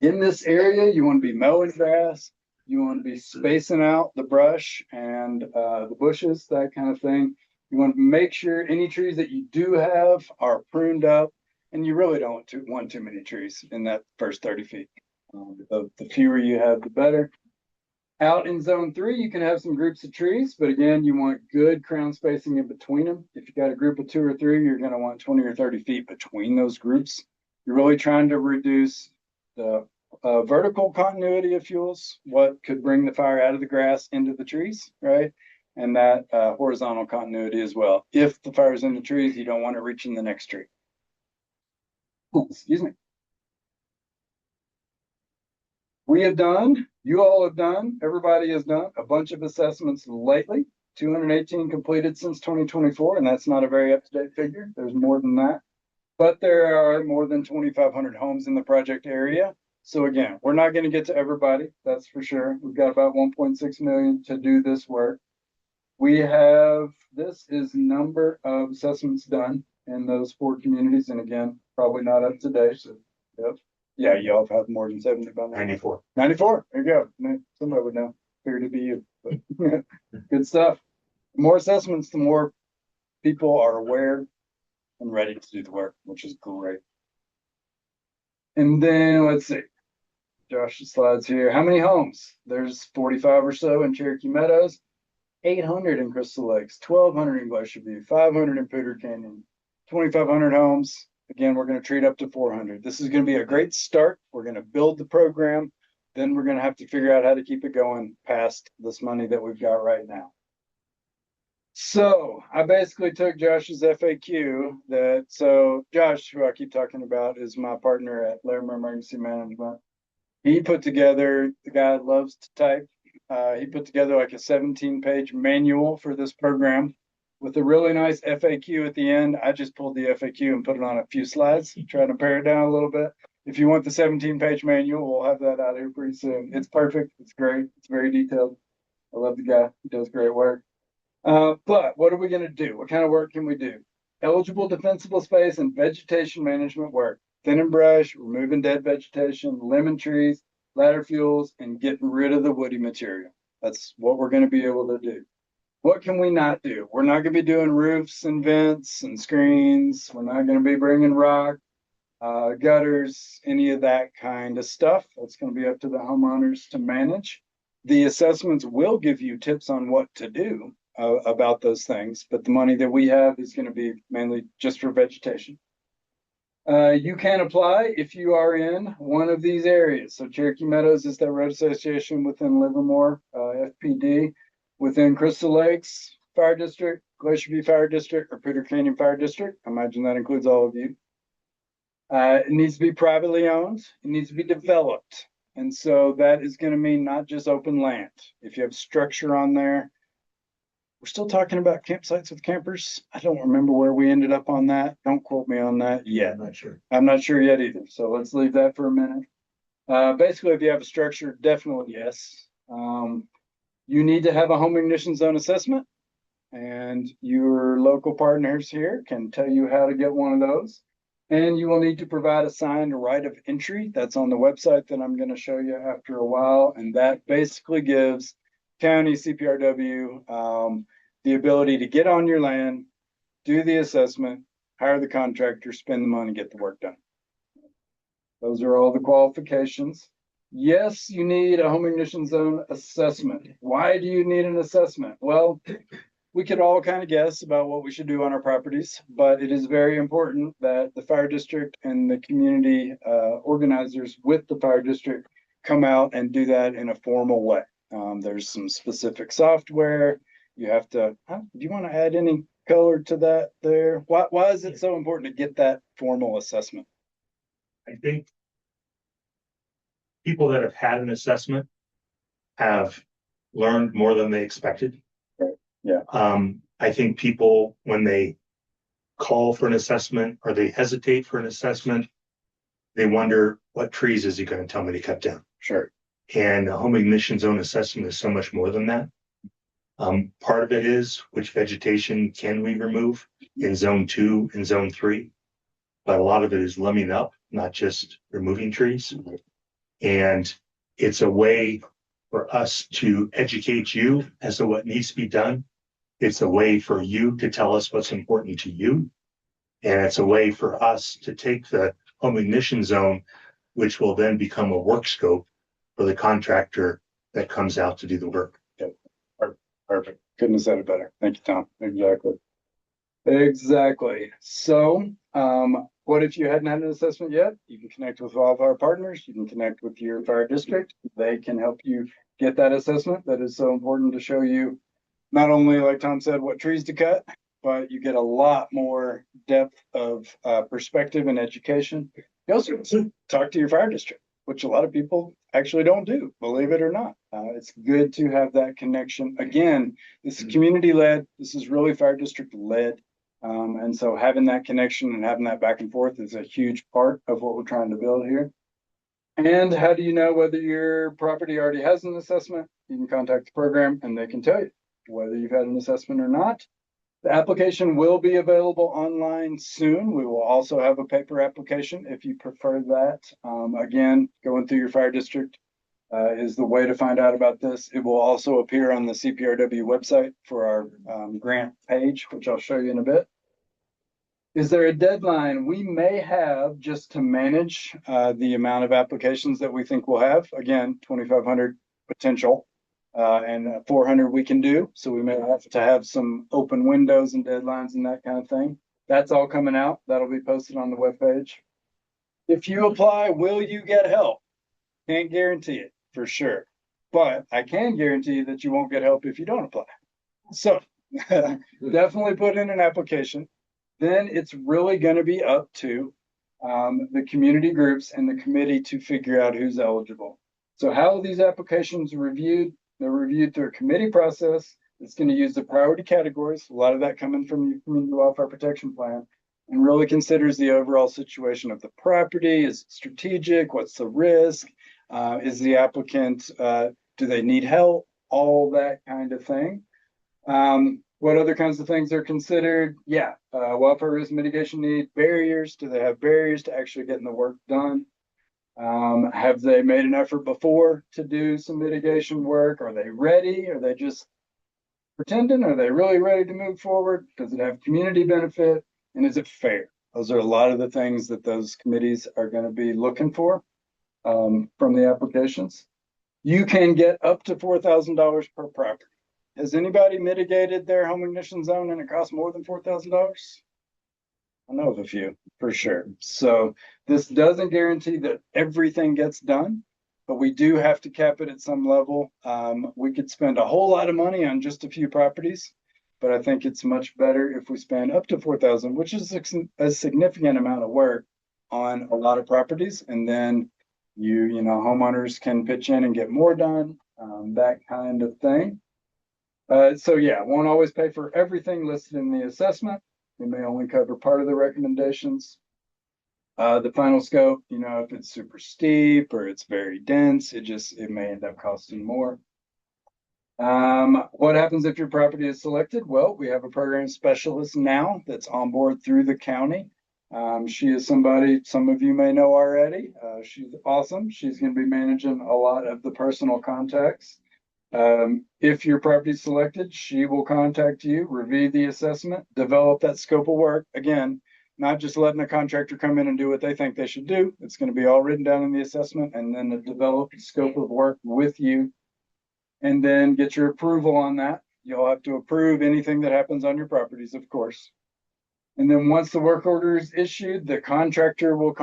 In this area, you want to be mowing grass. You want to be spacing out the brush and the bushes, that kind of thing. You want to make sure any trees that you do have are pruned up, and you really don't want too many trees in that first 30 feet. The fewer you have, the better. Out in zone 3, you can have some groups of trees, but again, you want good crown spacing in between them. If you got a group of 2 or 3, you're going to want 20 or 30 feet between those groups. You're really trying to reduce the vertical continuity of fuels, what could bring the fire out of the grass into the trees, right? And that horizontal continuity as well. If the fire is in the trees, you don't want it reaching the next tree. Excuse me. You all have done, everybody has done a bunch of assessments lately. 218 completed since 2024, and that's not a very up-to-date figure. There's more than that. But there are more than 2,500 homes in the project area. So again, we're not going to get to everybody, that's for sure. We've got about 1.6 million to do this work. This is number of assessments done in those 4 communities. And again, probably not up to date. So, yep. Yeah, y'all have had more than 70 by now. 94. 94. There you go. Somebody would know. Figured it'd be you. But good stuff. The more assessments, the more people are aware and ready to do the work, which is great. And then let's see. Josh's slides here. How many homes? There's 45 or so in Cherokee Meadows, 800 in Crystal Lakes, 1,200 in Glacier View, 500 in Poudre Canyon, 2,500 homes. Again, we're going to treat up to 400. This is going to be a great start. We're going to build the program. Then we're going to have to figure out how to keep it going past this money that we've got right now. So I basically took Josh's FAQ so Josh, who I keep talking about, is my partner at Larimer Emergency Management. He put together, the guy loves to type. He put together like a 17-page manual for this program with a really nice FAQ at the end. I just pulled the FAQ and put it on a few slides, trying to pare it down a little bit. If you want the 17-page manual, we'll have that out here pretty soon. It's perfect. It's great. It's very detailed. I love the guy. He does great work. But what are we going to do? What kind of work can we do? Eligible defensible space and vegetation management work. Thinning brush, removing dead vegetation, lemon trees, ladder fuels, and getting rid of the woody material. That's what we're going to be able to do. What can we not do? We're not going to be doing roofs and vents and screens. We're not going to be bringing rock, gutters, any of that kind of stuff. That's going to be up to the homeowners to manage. The assessments will give you tips on what to do about those things, but the money that we have is going to be mainly just for vegetation. You can apply if you are in one of these areas. So Cherokee Meadows is that road association within Livermore, FPD, within Crystal Lakes Fire District, Glacier View Fire District, or Poudre Canyon Fire District. I imagine that includes all of you. It needs to be privately owned. It needs to be developed. And so that is going to mean not just open land. If you have structure on there, We're still talking about campsites with campers. I don't remember where we ended up on that. Don't quote me on that yet. I'm not sure. I'm not sure yet either. So let's leave that for a minute. Basically, if you have a structure, definitely yes. You need to have a home ignition zone assessment, and your local partners here can tell you how to get one of those. And you will need to provide a signed right of entry. That's on the website that I'm going to show you after a while. And that basically gives county CPRW the ability to get on your land, do the assessment, hire the contractor, spend the money, get the work done. Those are all the qualifications. Yes, you need a home ignition zone assessment. Why do you need an assessment? Well, we could all kind of guess about what we should do on our properties, but it is very important that the fire district and the community organizers with the fire district come out and do that in a formal way. There's some specific software. You have to, do you want to add any color to that there? Why is it so important to get that formal assessment? I think people that have had an assessment have learned more than they expected. Yeah. I think people, when they call for an assessment or they hesitate for an assessment, they wonder, what trees is he going to tell me to cut down? Sure. And a home ignition zone assessment is so much more than that. Part of it is which vegetation can we remove in zone 2 and zone 3, but a lot of it is limbing up, not just removing trees. And it's a way for us to educate you as to what needs to be done. It's a way for you to tell us what's important to you. And it's a way for us to take the home ignition zone, which will then become a work scope for the contractor that comes out to do the work. Perfect. Couldn't have said it better. Thank you, Tom. Exactly. So, what if you hadn't had an assessment yet? You can connect with all of our partners. You can connect with your fire district. They can help you get that assessment. That is so important to show you not only, like Tom said, what trees to cut, but you get a lot more depth of perspective and education. You also talk to your fire district, which a lot of people actually don't do, believe it or not. It's good to have that connection. Again, this is community led. This is really fire district led. And so having that connection and having that back and forth is a huge part of what we're trying to build here. And how do you know whether your property already has an assessment? You can contact the program and they can tell you whether you've had an assessment or not. The application will be available online soon. We will also have a paper application if you prefer that. Again, going through your fire district is the way to find out about this. It will also appear on the CPRW website for our grant page, which I'll show you in a bit. Is there a deadline we may have just to manage the amount of applications that we think we'll have? Again, 2,500 potential. And 400 we can do. So we may have to have some open windows and deadlines and that kind of thing. That's all coming out. That'll be posted on the webpage. If you apply, will you get help? Can't guarantee it for sure. But I can guarantee you that you won't get help if you don't apply. So definitely put in an application. Then it's really going to be up to the community groups and the committee to figure out who's eligible. So how are these applications reviewed? They're reviewed through a committee process. It's going to use the priority categories, a lot of that coming from your community wildfire protection plan, and really considers the overall situation of the property. Is it strategic? What's the risk? Is the applicant, do they need help? All that kind of thing. What other kinds of things are considered? Yeah, wildfire risk mitigation need, barriers. Do they have barriers to actually getting the work done? Have they made an effort before to do some mitigation work? Are they ready? Are they just pretending? Are they really ready to move forward? Does it have community benefit? And is it fair? Those are a lot of the things that those committees are going to be looking for from the applications. You can get up to $4,000 per property. Has anybody mitigated their home ignition zone and it costs more than $4,000? I know of a few for sure. So this doesn't guarantee that everything gets done, but we do have to cap it at some level. We could spend a whole lot of money on just a few properties, but I think it's much better if we spend up to 4,000, which is a significant amount of work on a lot of properties. And then you know, homeowners can pitch in and get more done, that kind of thing. So yeah, won't always pay for everything listed in the assessment. We may only cover part of the recommendations. The final scope, if it's super steep or it's very dense, it may end up costing more. What happens if your property is selected? Well, we have a program specialist now that's on board through the county. She is somebody some of you may know already. She's awesome. She's going to be managing a lot of the personal contacts. If your property is selected, she will contact you, review the assessment, develop that scope of work. Again, not just letting a contractor come in and do what they think they should do. It's going to be all written down in the assessment and then a developed scope of work with you, and then get your approval on that. You'll have to approve anything that happens on your properties, of course. And then once the work order is issued, the contractor will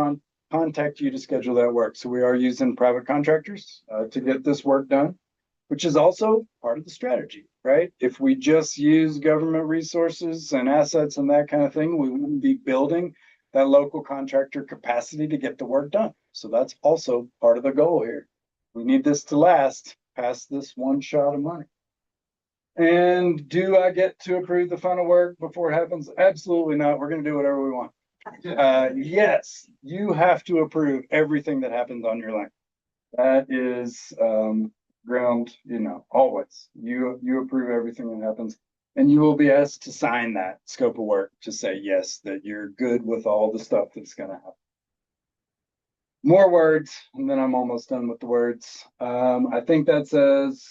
contact you to schedule that work. So we are using private contractors to get this work done, which is also part of the strategy, right? If we just use government resources and assets and that kind of thing, we wouldn't be building that local contractor capacity to get the work done. So that's also part of the goal here. We need this to last past this one shot of money. And do I get to approve the final work before it happens? Absolutely not. We're going to do whatever we want. Yes, you have to approve everything that happens on your land. That is ground, always. You approve everything that happens, and you will be asked to sign that scope of work to say yes, that you're good with all the stuff that's going to happen. More words, and then I'm almost done with the words. I think that says,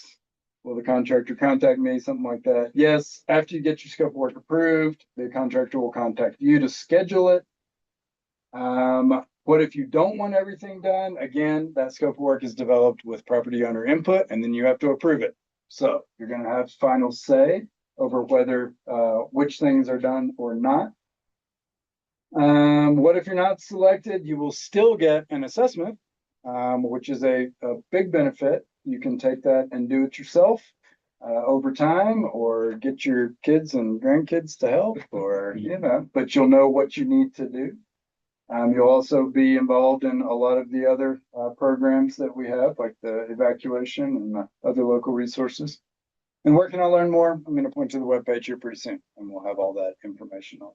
will the contractor contact me? Something like that. Yes, after you get your scope of work approved, the contractor will contact you to schedule it. What if you don't want everything done? Again, that scope of work is developed with property owner input, and then you have to approve it. So you're going to have final say over whether which things are done or not. What if you're not selected? You will still get an assessment, which is a big benefit. You can take that and do it yourself over time, or get your kids and grandkids to help, or, but you'll know what you need to do. You'll also be involved in a lot of the other programs that we have, like the evacuation and the other local resources. And where can I learn more? I'm going to point to the webpage here pretty soon, and we'll have all that information on.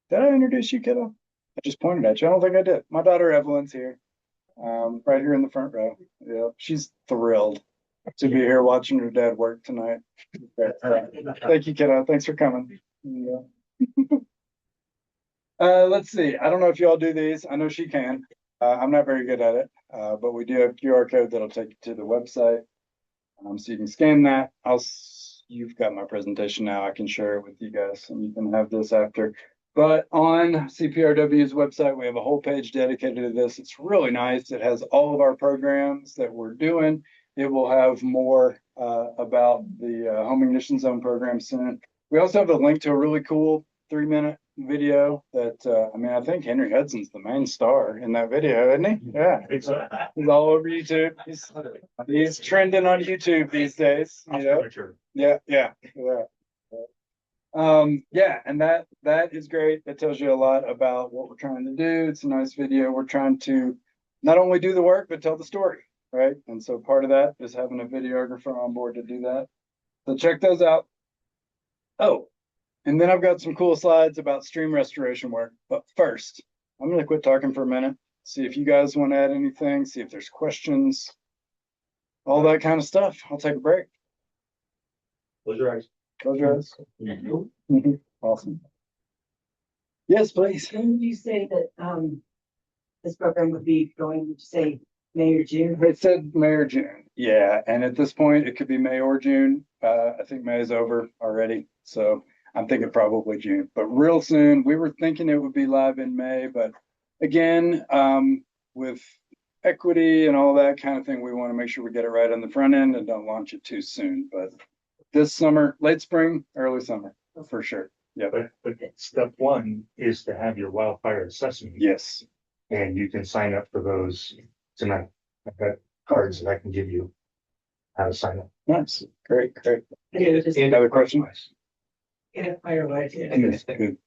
Did I introduce you, kiddo? I just pointed at you. I don't think I did. My daughter Evelyn's here, right here in the front row. Yeah, she's thrilled to be here watching her dad work tonight. Thank you, kiddo. Thanks for coming. Yeah. Let's see. I don't know if you all do these. I know she can. I'm not very good at it, but we do have a QR code that'll take you to the website. So you can scan that. You've got my presentation now. I can share it with you guys, and you can have this after. But on CPRW's website, we have a whole page dedicated to this. It's really nice. It has all of our programs that we're doing. It will have more about the home ignition zone program soon. We also have a link to a really cool 3-minute video that, I think Henry Hudson's the main star in that video, isn't he? Yeah. He's all over YouTube. He's trending on YouTube these days. Yeah. And that is great. That tells you a lot about what we're trying to do. It's a nice video. We're trying to not only do the work, but tell the story, right? And so part of that is having a videographer on board to do that. So check those out. Oh, and then I've got some cool slides about stream restoration work. But first, I'm going to quit talking for a minute, see if you guys want to add anything, see if there's questions, all that kind of stuff. I'll take a break. Close your eyes. Close your eyes. Awesome. Yes, please. Didn't you say that this program would be going to say May or June? It said May or June. Yeah, and at this point, it could be May or June. I think May is over already, so I'm thinking probably June. But real soon, we were thinking it would be live in May, but again, with equity and all that kind of thing, we want to make sure we get it right on the front end and don't launch it too soon. But this summer, late spring, early summer, for sure. Yeah. But step one is to have your wildfire assessment. Yes. And you can sign up for those tonight. I've got cards that I can give you how to sign up. Nice. Great. Any other questions? Yeah, fire away. Yes, good.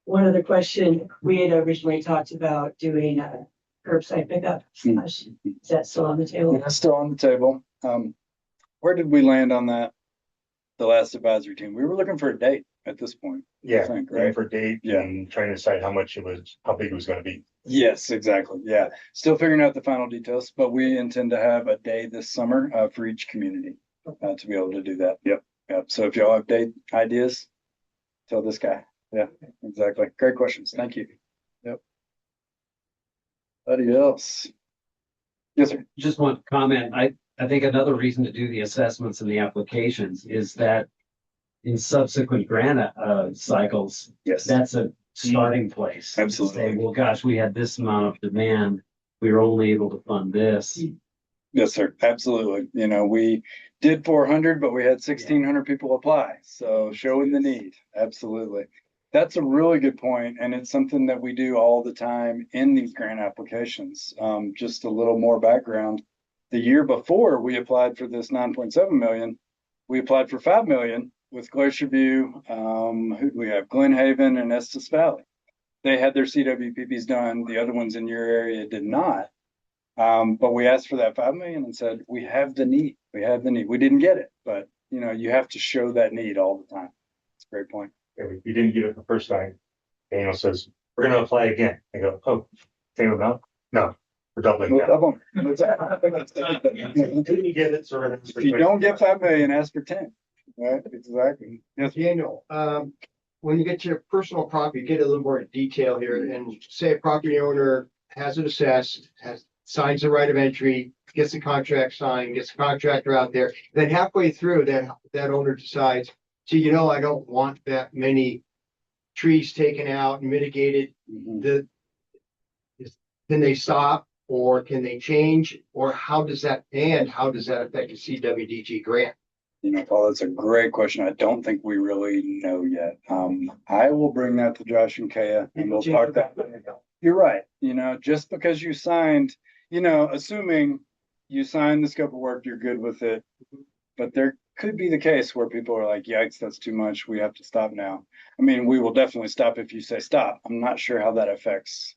One other question, we had originally talked about doing a curbside pickup. Is that still on the table? That's still on the table. Where did we land on that? The last advisory team, we were looking for a date at this point. Yeah, think, looking right? for date Yeah. and trying to decide how big it was gonna be. Yes, exactly. Yeah. Still figuring out the final details, but we intend to have a day this summer for each community to be able to do that. Yep. Yep. So if y'all have date ideas, tell this guy. Yeah, exactly. Great questions. Thank you. Yep. Anybody else? Yes, sir. Just want to comment, I think another reason to do the assessments and the applications is that in subsequent grant cycles, Yes. that's a starting place. Absolutely. Say, well, gosh, we had this amount of demand. We were only able to fund this. Yes, sir. Absolutely. You know, we did 400, but we had 1,600 people apply. So showing the need. Absolutely. That's a really good point, and it's something that we do all the time in these grant applications. Just a little more background. The year before we applied for this 9.7 million, we applied for 5 million with Glacier View. Who do we have? Glen Haven and Estes Valley. They had their CWPPs done. The other ones in your area did not. But we asked for that 5 million and said, we have the need. We have the need. We didn't get it, but you know, you have to show that need all the time. It's a great point. Yeah, we didn't get it the first time. Daniel says, we're gonna apply again. I go, oh, same amount? No, we're doubling We'll now. double 'em. Didn't get it, so we're gonna. If you don't get 5 million, ask for 10. Right, exactly. Yes, Daniel, when you get to your personal property, get a little more detail here and say a property owner has it assessed, signs the right of entry, gets the contract signed, gets the contractor out there. Then halfway through, that owner decides, gee, you know, I don't want that many trees taken out and mitigated. Mhm. Can they stop or can they change? Or how does that affect a CWDG grant? You know, Paul, that's a great question. I don't think we really know yet. I will bring that to Josh and Kaya and we'll talk that. You're right. You know, just because you signed, you know, assuming you signed the scope of work, you're good with it. But there could be the case where people are like, yikes, that's too much. We have to stop now. I mean, we will definitely stop if you say stop. I'm not sure how that affects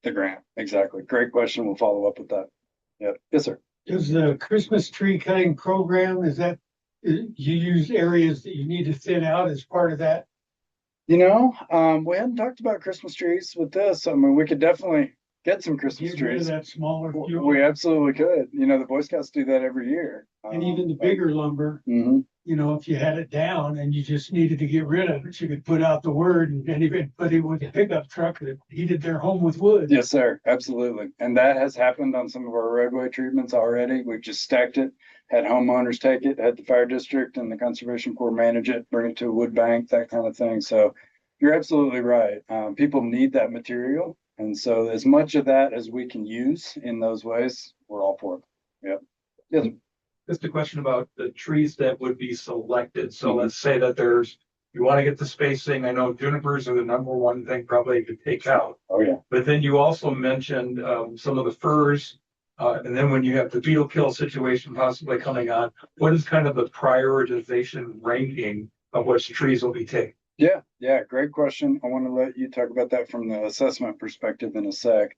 the grant. Exactly. Great question. We'll follow up with that. Yep. Yes, sir. Does the Christmas tree cutting program, you use areas that you need to thin out as part of that? You know, we hadn't talked about Christmas trees with this. I mean, we could definitely get some Christmas Get rid of trees. that smaller, We absolutely could. You know, the Boy Scouts do that every year. and even the bigger lumber, Mhm. you know, if you had it down and you just needed to get rid of it, you could put out the word and anybody with a pickup truck that heated their home with wood. Yes, sir. Absolutely. And that has happened on some of our roadway treatments already. We've just stacked it, had homeowners take it, had the fire district and the conservation corps manage it, bring it to a wood bank, that kind of thing. So you're absolutely right. People need that material. And so as much of that as we can use in those ways, we're all for it. Yep. Yes. Just a question about the trees that would be selected. So Mhm. let's say that you want to get the spacing. I know junipers are the number one thing probably to take out. Oh, yeah. But then you also mentioned some of the firs. And then when you have the beetle kill situation possibly coming on, what is kind of the prioritization ranking of which trees will be taken? Yeah, yeah, great question. I want to let you talk about that from the assessment perspective in a sec.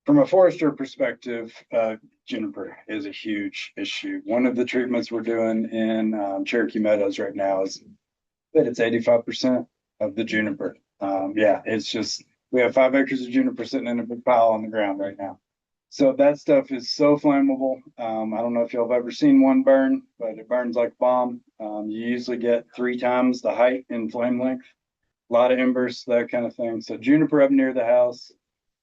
From a forester perspective, juniper is a huge issue. One of the treatments we're doing in Cherokee Meadows right now is that it's 85% of the juniper. Yeah, it's just, we have 5 acres of juniper sitting in a big pile on the ground right now. So that stuff is so flammable. I don't know if y'all have ever seen one burn, but it burns like a bomb. You usually get 3 times the height in flame length, a lot of embers, that kind of thing. So juniper up near the house.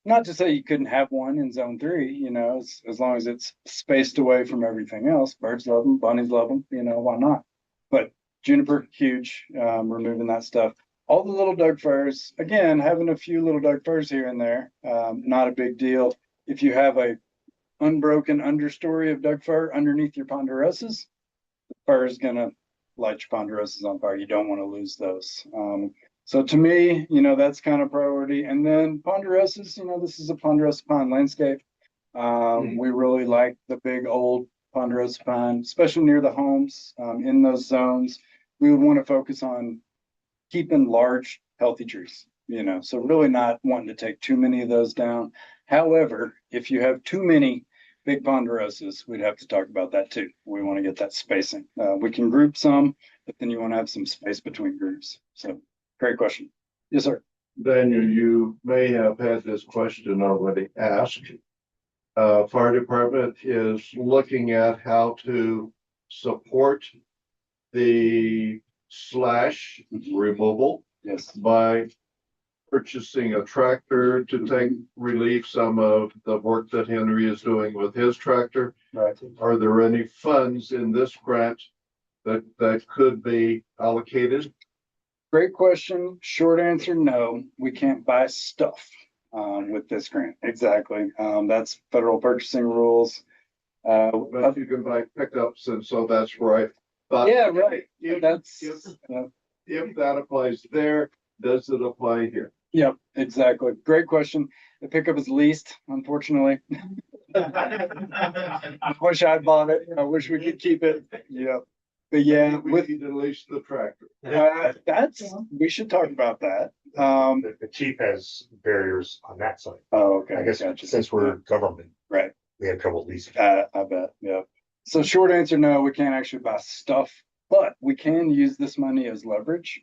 Not to say you couldn't have one in zone 3, you know, as long as it's spaced away from everything else. Birds love them, bunnies love them, you know, why not? But juniper, huge, removing that stuff. All the little Doug firs, again, having a few little Doug firs here and there, not a big deal. If you have a unbroken understory of Doug fir underneath your ponderosas, the fir is gonna light your ponderosas on fire. You don't want to lose those. So to me, you know, that's kind of priority. And then ponderosas, you know, this is a ponderosa pine landscape. We really like the big old ponderosa pine, especially near the homes, in those zones. We would want to focus on keeping large, healthy trees, you know, so really not wanting to take too many of those down. However, if you have too many big ponderosis, we'd have to talk about that too. We want to get that spacing. We can group some, but then you want to have some space between groups. So great question. Yes, sir. Daniel, you may have had this question already asked. Fire department is looking at how to support the slash removal Yes. by purchasing a tractor to take relieve some of the work that Henry is doing with his tractor. Right. Are there any funds in this grant that could be allocated? Great question. Short answer, no. We can't buy stuff with this grant. Exactly. That's federal purchasing rules. But you can buy pickups, and so that's where I thought. Yeah, right. If, That's if that applies there, does it apply here? yep, exactly. Great question. The pickup is leased, unfortunately. I wish I bought it. I wish we could keep it. Yeah. But yeah, We with need to lease the tractor. that's we should talk about that. The chief has barriers on that side. Oh, okay. I guess Gotcha. since we're government, Right. we have trouble leasing. I bet. Yeah. So short answer, no, we can't actually buy stuff, but we can use this money as leverage.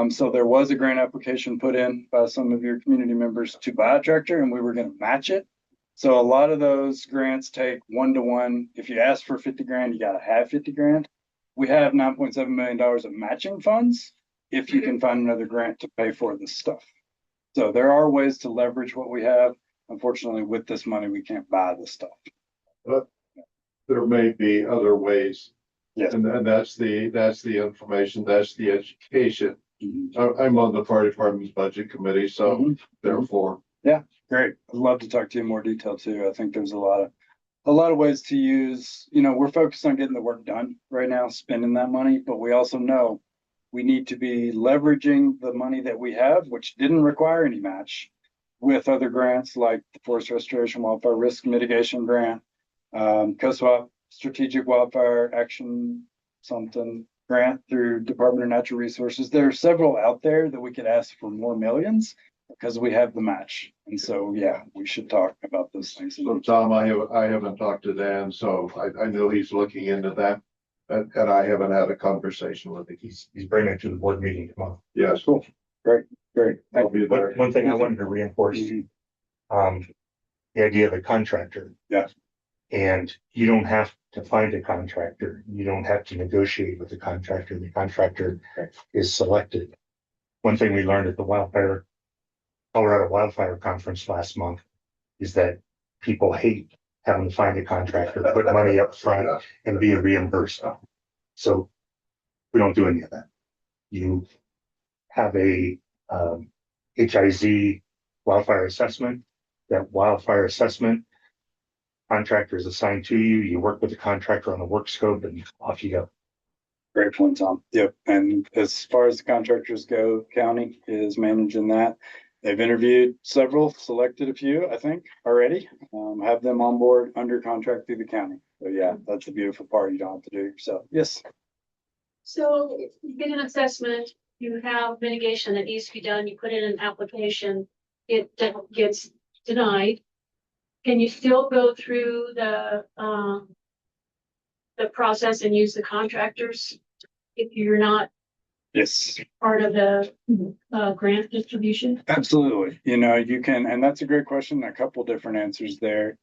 So there was a grant application put in by some of your community members to buy a tractor, and we were going to match it. So a lot of those grants take 1-to-1. If you ask for 50 grand, you got to have 50 grand. We have $9.7 million of matching funds if you can find another grant to pay for this stuff. So there are ways to leverage what we have. Unfortunately, with this money, we can't buy this stuff. But there may be other ways. Yes. And that's the information, that's the education. Mhm. I'm on the fire department's budget committee, so Mhm. therefore. Great. I'd love to talk to you in more detail too. I think there's a lot of ways to use, we're focused on getting the work done right now, spending that money, but we also know we need to be leveraging the money that we have, which didn't require any match, with other grants like the Forest Restoration Wildfire Risk Mitigation Grant, COSWAP Strategic Wildfire Action something grant through Department of Natural Resources. There are several out there that we could ask for more millions because we have the match. And so, yeah, we should talk about those things. So Tom, I haven't talked to Dan, so I know he's looking into that. And I haven't had a conversation with him. He's bringing it to the board meeting tomorrow. Yes. Cool. Great. I'll be there. One thing I wanted to reinforce, Mhm. the idea of a contractor. Yeah. And you don't have to find a contractor. You don't have to negotiate with the contractor. The contractor is selected. One thing we learned at the Colorado Wildfire Conference last month is that people hate having to find a contractor, put money up front and be reimbursed. So we don't do any of that. You have a HIZ wildfire assessment. That wildfire assessment contractor is assigned to you. You work with the contractor on the work scope and off you go. Great point, Tom. Yep. And as far as the contractors go, county is managing that. They've interviewed several, selected a few, I think, already. Have them on board under contract through the county. So yeah, that's the beautiful part. You don't have to do it yourself. Yes. So you get an assessment, you have mitigation that needs to be done, you put in an application, it gets denied. Can you still go through the process and use the contractors if you're not Yes. part of the grant distribution? Absolutely. You can, and that's a great question. A couple different answers there.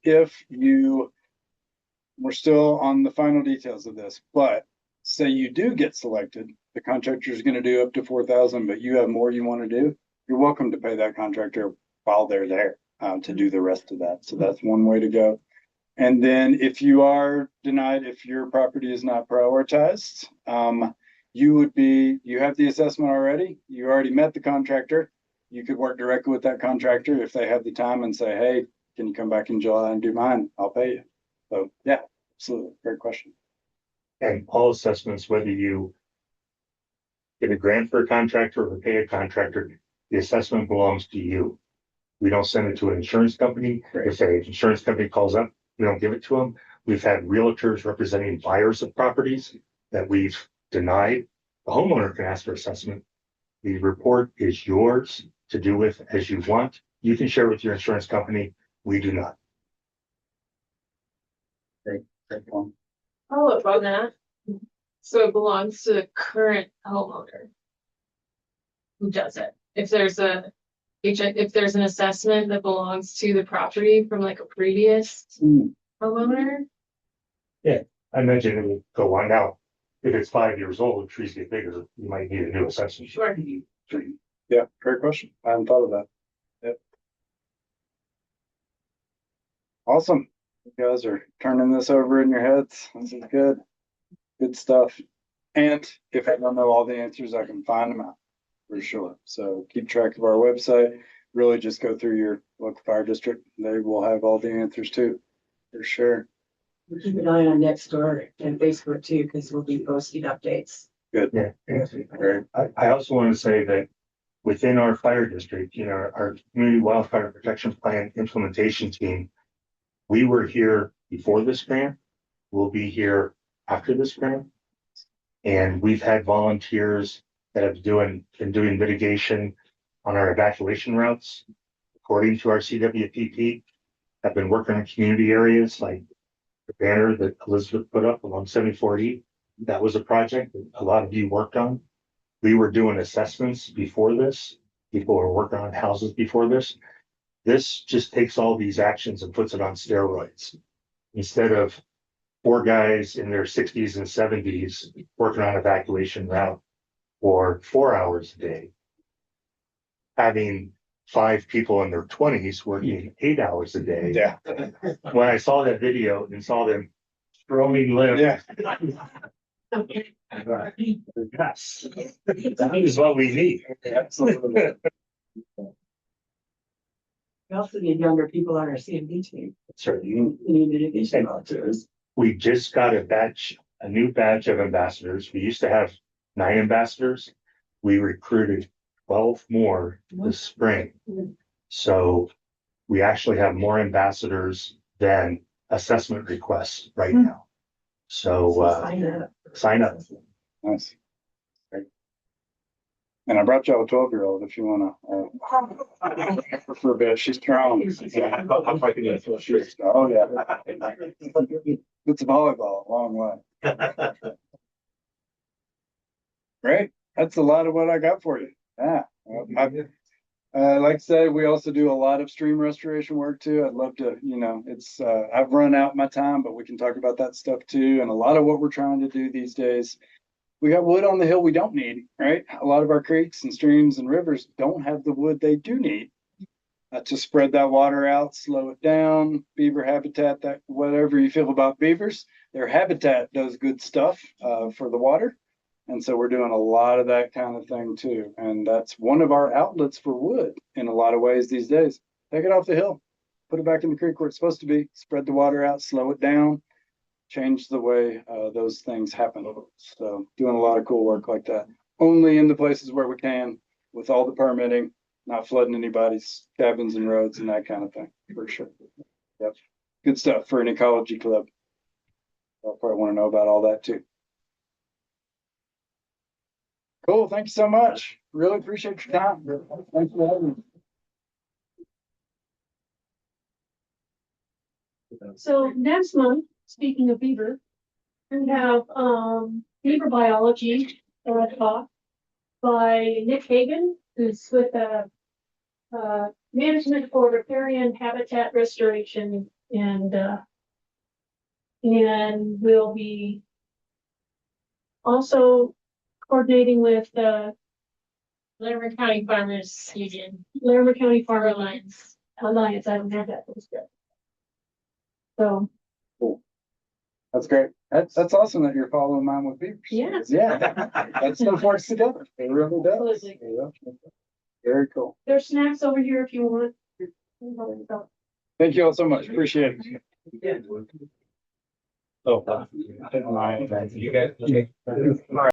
We're still on the final details of this, but say you do get selected, the contractor is going to do up to 4,000, but you have more you want to do. You're welcome to pay that contractor while they're there to do the rest of that. So that's one way to go. And then if you are denied, if your property is not prioritized, you have the assessment already. You already met the contractor. You could work directly with that contractor if they have the time and say, hey, can you come back in July and do mine? I'll pay you. So yeah, absolutely. Great question. And all assessments, whether you get a grant for a contractor or pay a contractor, the assessment belongs to you. We don't send it to an insurance company. Right. If an insurance company calls up, we don't give it to them. We've had realtors representing buyers of properties that we've denied. The homeowner can ask for assessment. The report is yours to do with as you want. You can share with your insurance company. We do not. Great one. Follow up on that. So it belongs to the current homeowner. Who does it? If there's if there's an assessment that belongs to the property from like a previous homeowner. I imagine it would go on now. If it's 5 years old, trees get bigger, you might need a new assessment. Sure. Yeah, great question. I hadn't thought of that. Yep. Awesome. You guys are turning this over in your heads. This is good. Good stuff. And if I don't know all the answers, I can find them out for sure. So keep track of our website. Really just go through your local fire district. They will have all the answers too, for sure. Keep an eye on Nextdoor and Facebook too, because we'll be posting updates. Good. Yeah. Great. I also want to say that within our fire district, our community wildfire protection plan implementation team, we were here before this grant. We'll be here after this grant. And we've had volunteers that have been doing mitigation on our evacuation routes, according to our CWPP, have been working in community areas like the banner that Elizabeth put up along 74E. That was a project that a lot of you worked on. We were doing assessments before this. People were working on houses before this. This just takes all these actions and puts it on steroids. Instead of 4 guys in their 60s and 70s working on evacuation route for 4 hours a day, having 5 people in their 20s working 8 hours a day. Yeah. When I saw that video and saw them throwing limbs, Yeah. yes, that is what we need. Absolutely. We also need younger people on our CMD team. Certainly. We need mitigation volunteers. We just got a new batch of ambassadors. We used to have 9 ambassadors. We recruited 12 more this spring. So we actually have more ambassadors than assessment requests right now. So sign up. Nice. Great. And I brought y'all a 12-year-old if you want to. For a bit, she's strong. Yeah. Oh yeah. It's a volleyball, a long way. Great. That's a lot of what I got for you. Yeah. Like I said, we also do a lot of stream restoration work too. I'd love to, it's, I've run out my time, but we can talk about that stuff too. And a lot of what we're trying to do these days, we got wood on the hill we don't need, right? A lot of our creeks and streams and rivers don't have the wood they do need to spread that water out, slow it down, beaver habitat, that whatever you feel about beavers, their habitat does good stuff for the water. And so we're doing a lot of that kind of thing too. And that's one of our outlets for wood in a lot of ways these days. Take it off the hill, put it back in the creek where it's supposed to be, spread the water out, slow it down, change the way those things happen. So doing a lot of cool work like that. Only in the places where we can, with all the permitting, not flooding anybody's cabins and roads and that kind of thing, for sure. Yep. Good stuff for an ecology club. I'll probably want to know about all that too. Cool. Thank you so much. Really appreciate your time. Thanks for having me. So next month, speaking of beaver, we have beaver biology talk by Nick Hagan, who's with Management for Riparian Habitat Restoration, and we'll be also coordinating with Larimer County Farmers Union. Larimer County Farm Alliance. I don't have that. So cool. That's great. That's awesome that you're following mine with beavers. yeah. Yeah. That stuff works together. It really does. Absolutely. Yeah. Very cool. There's snacks over here if you want. Thank you all so much. Appreciate it. Oh, you guys.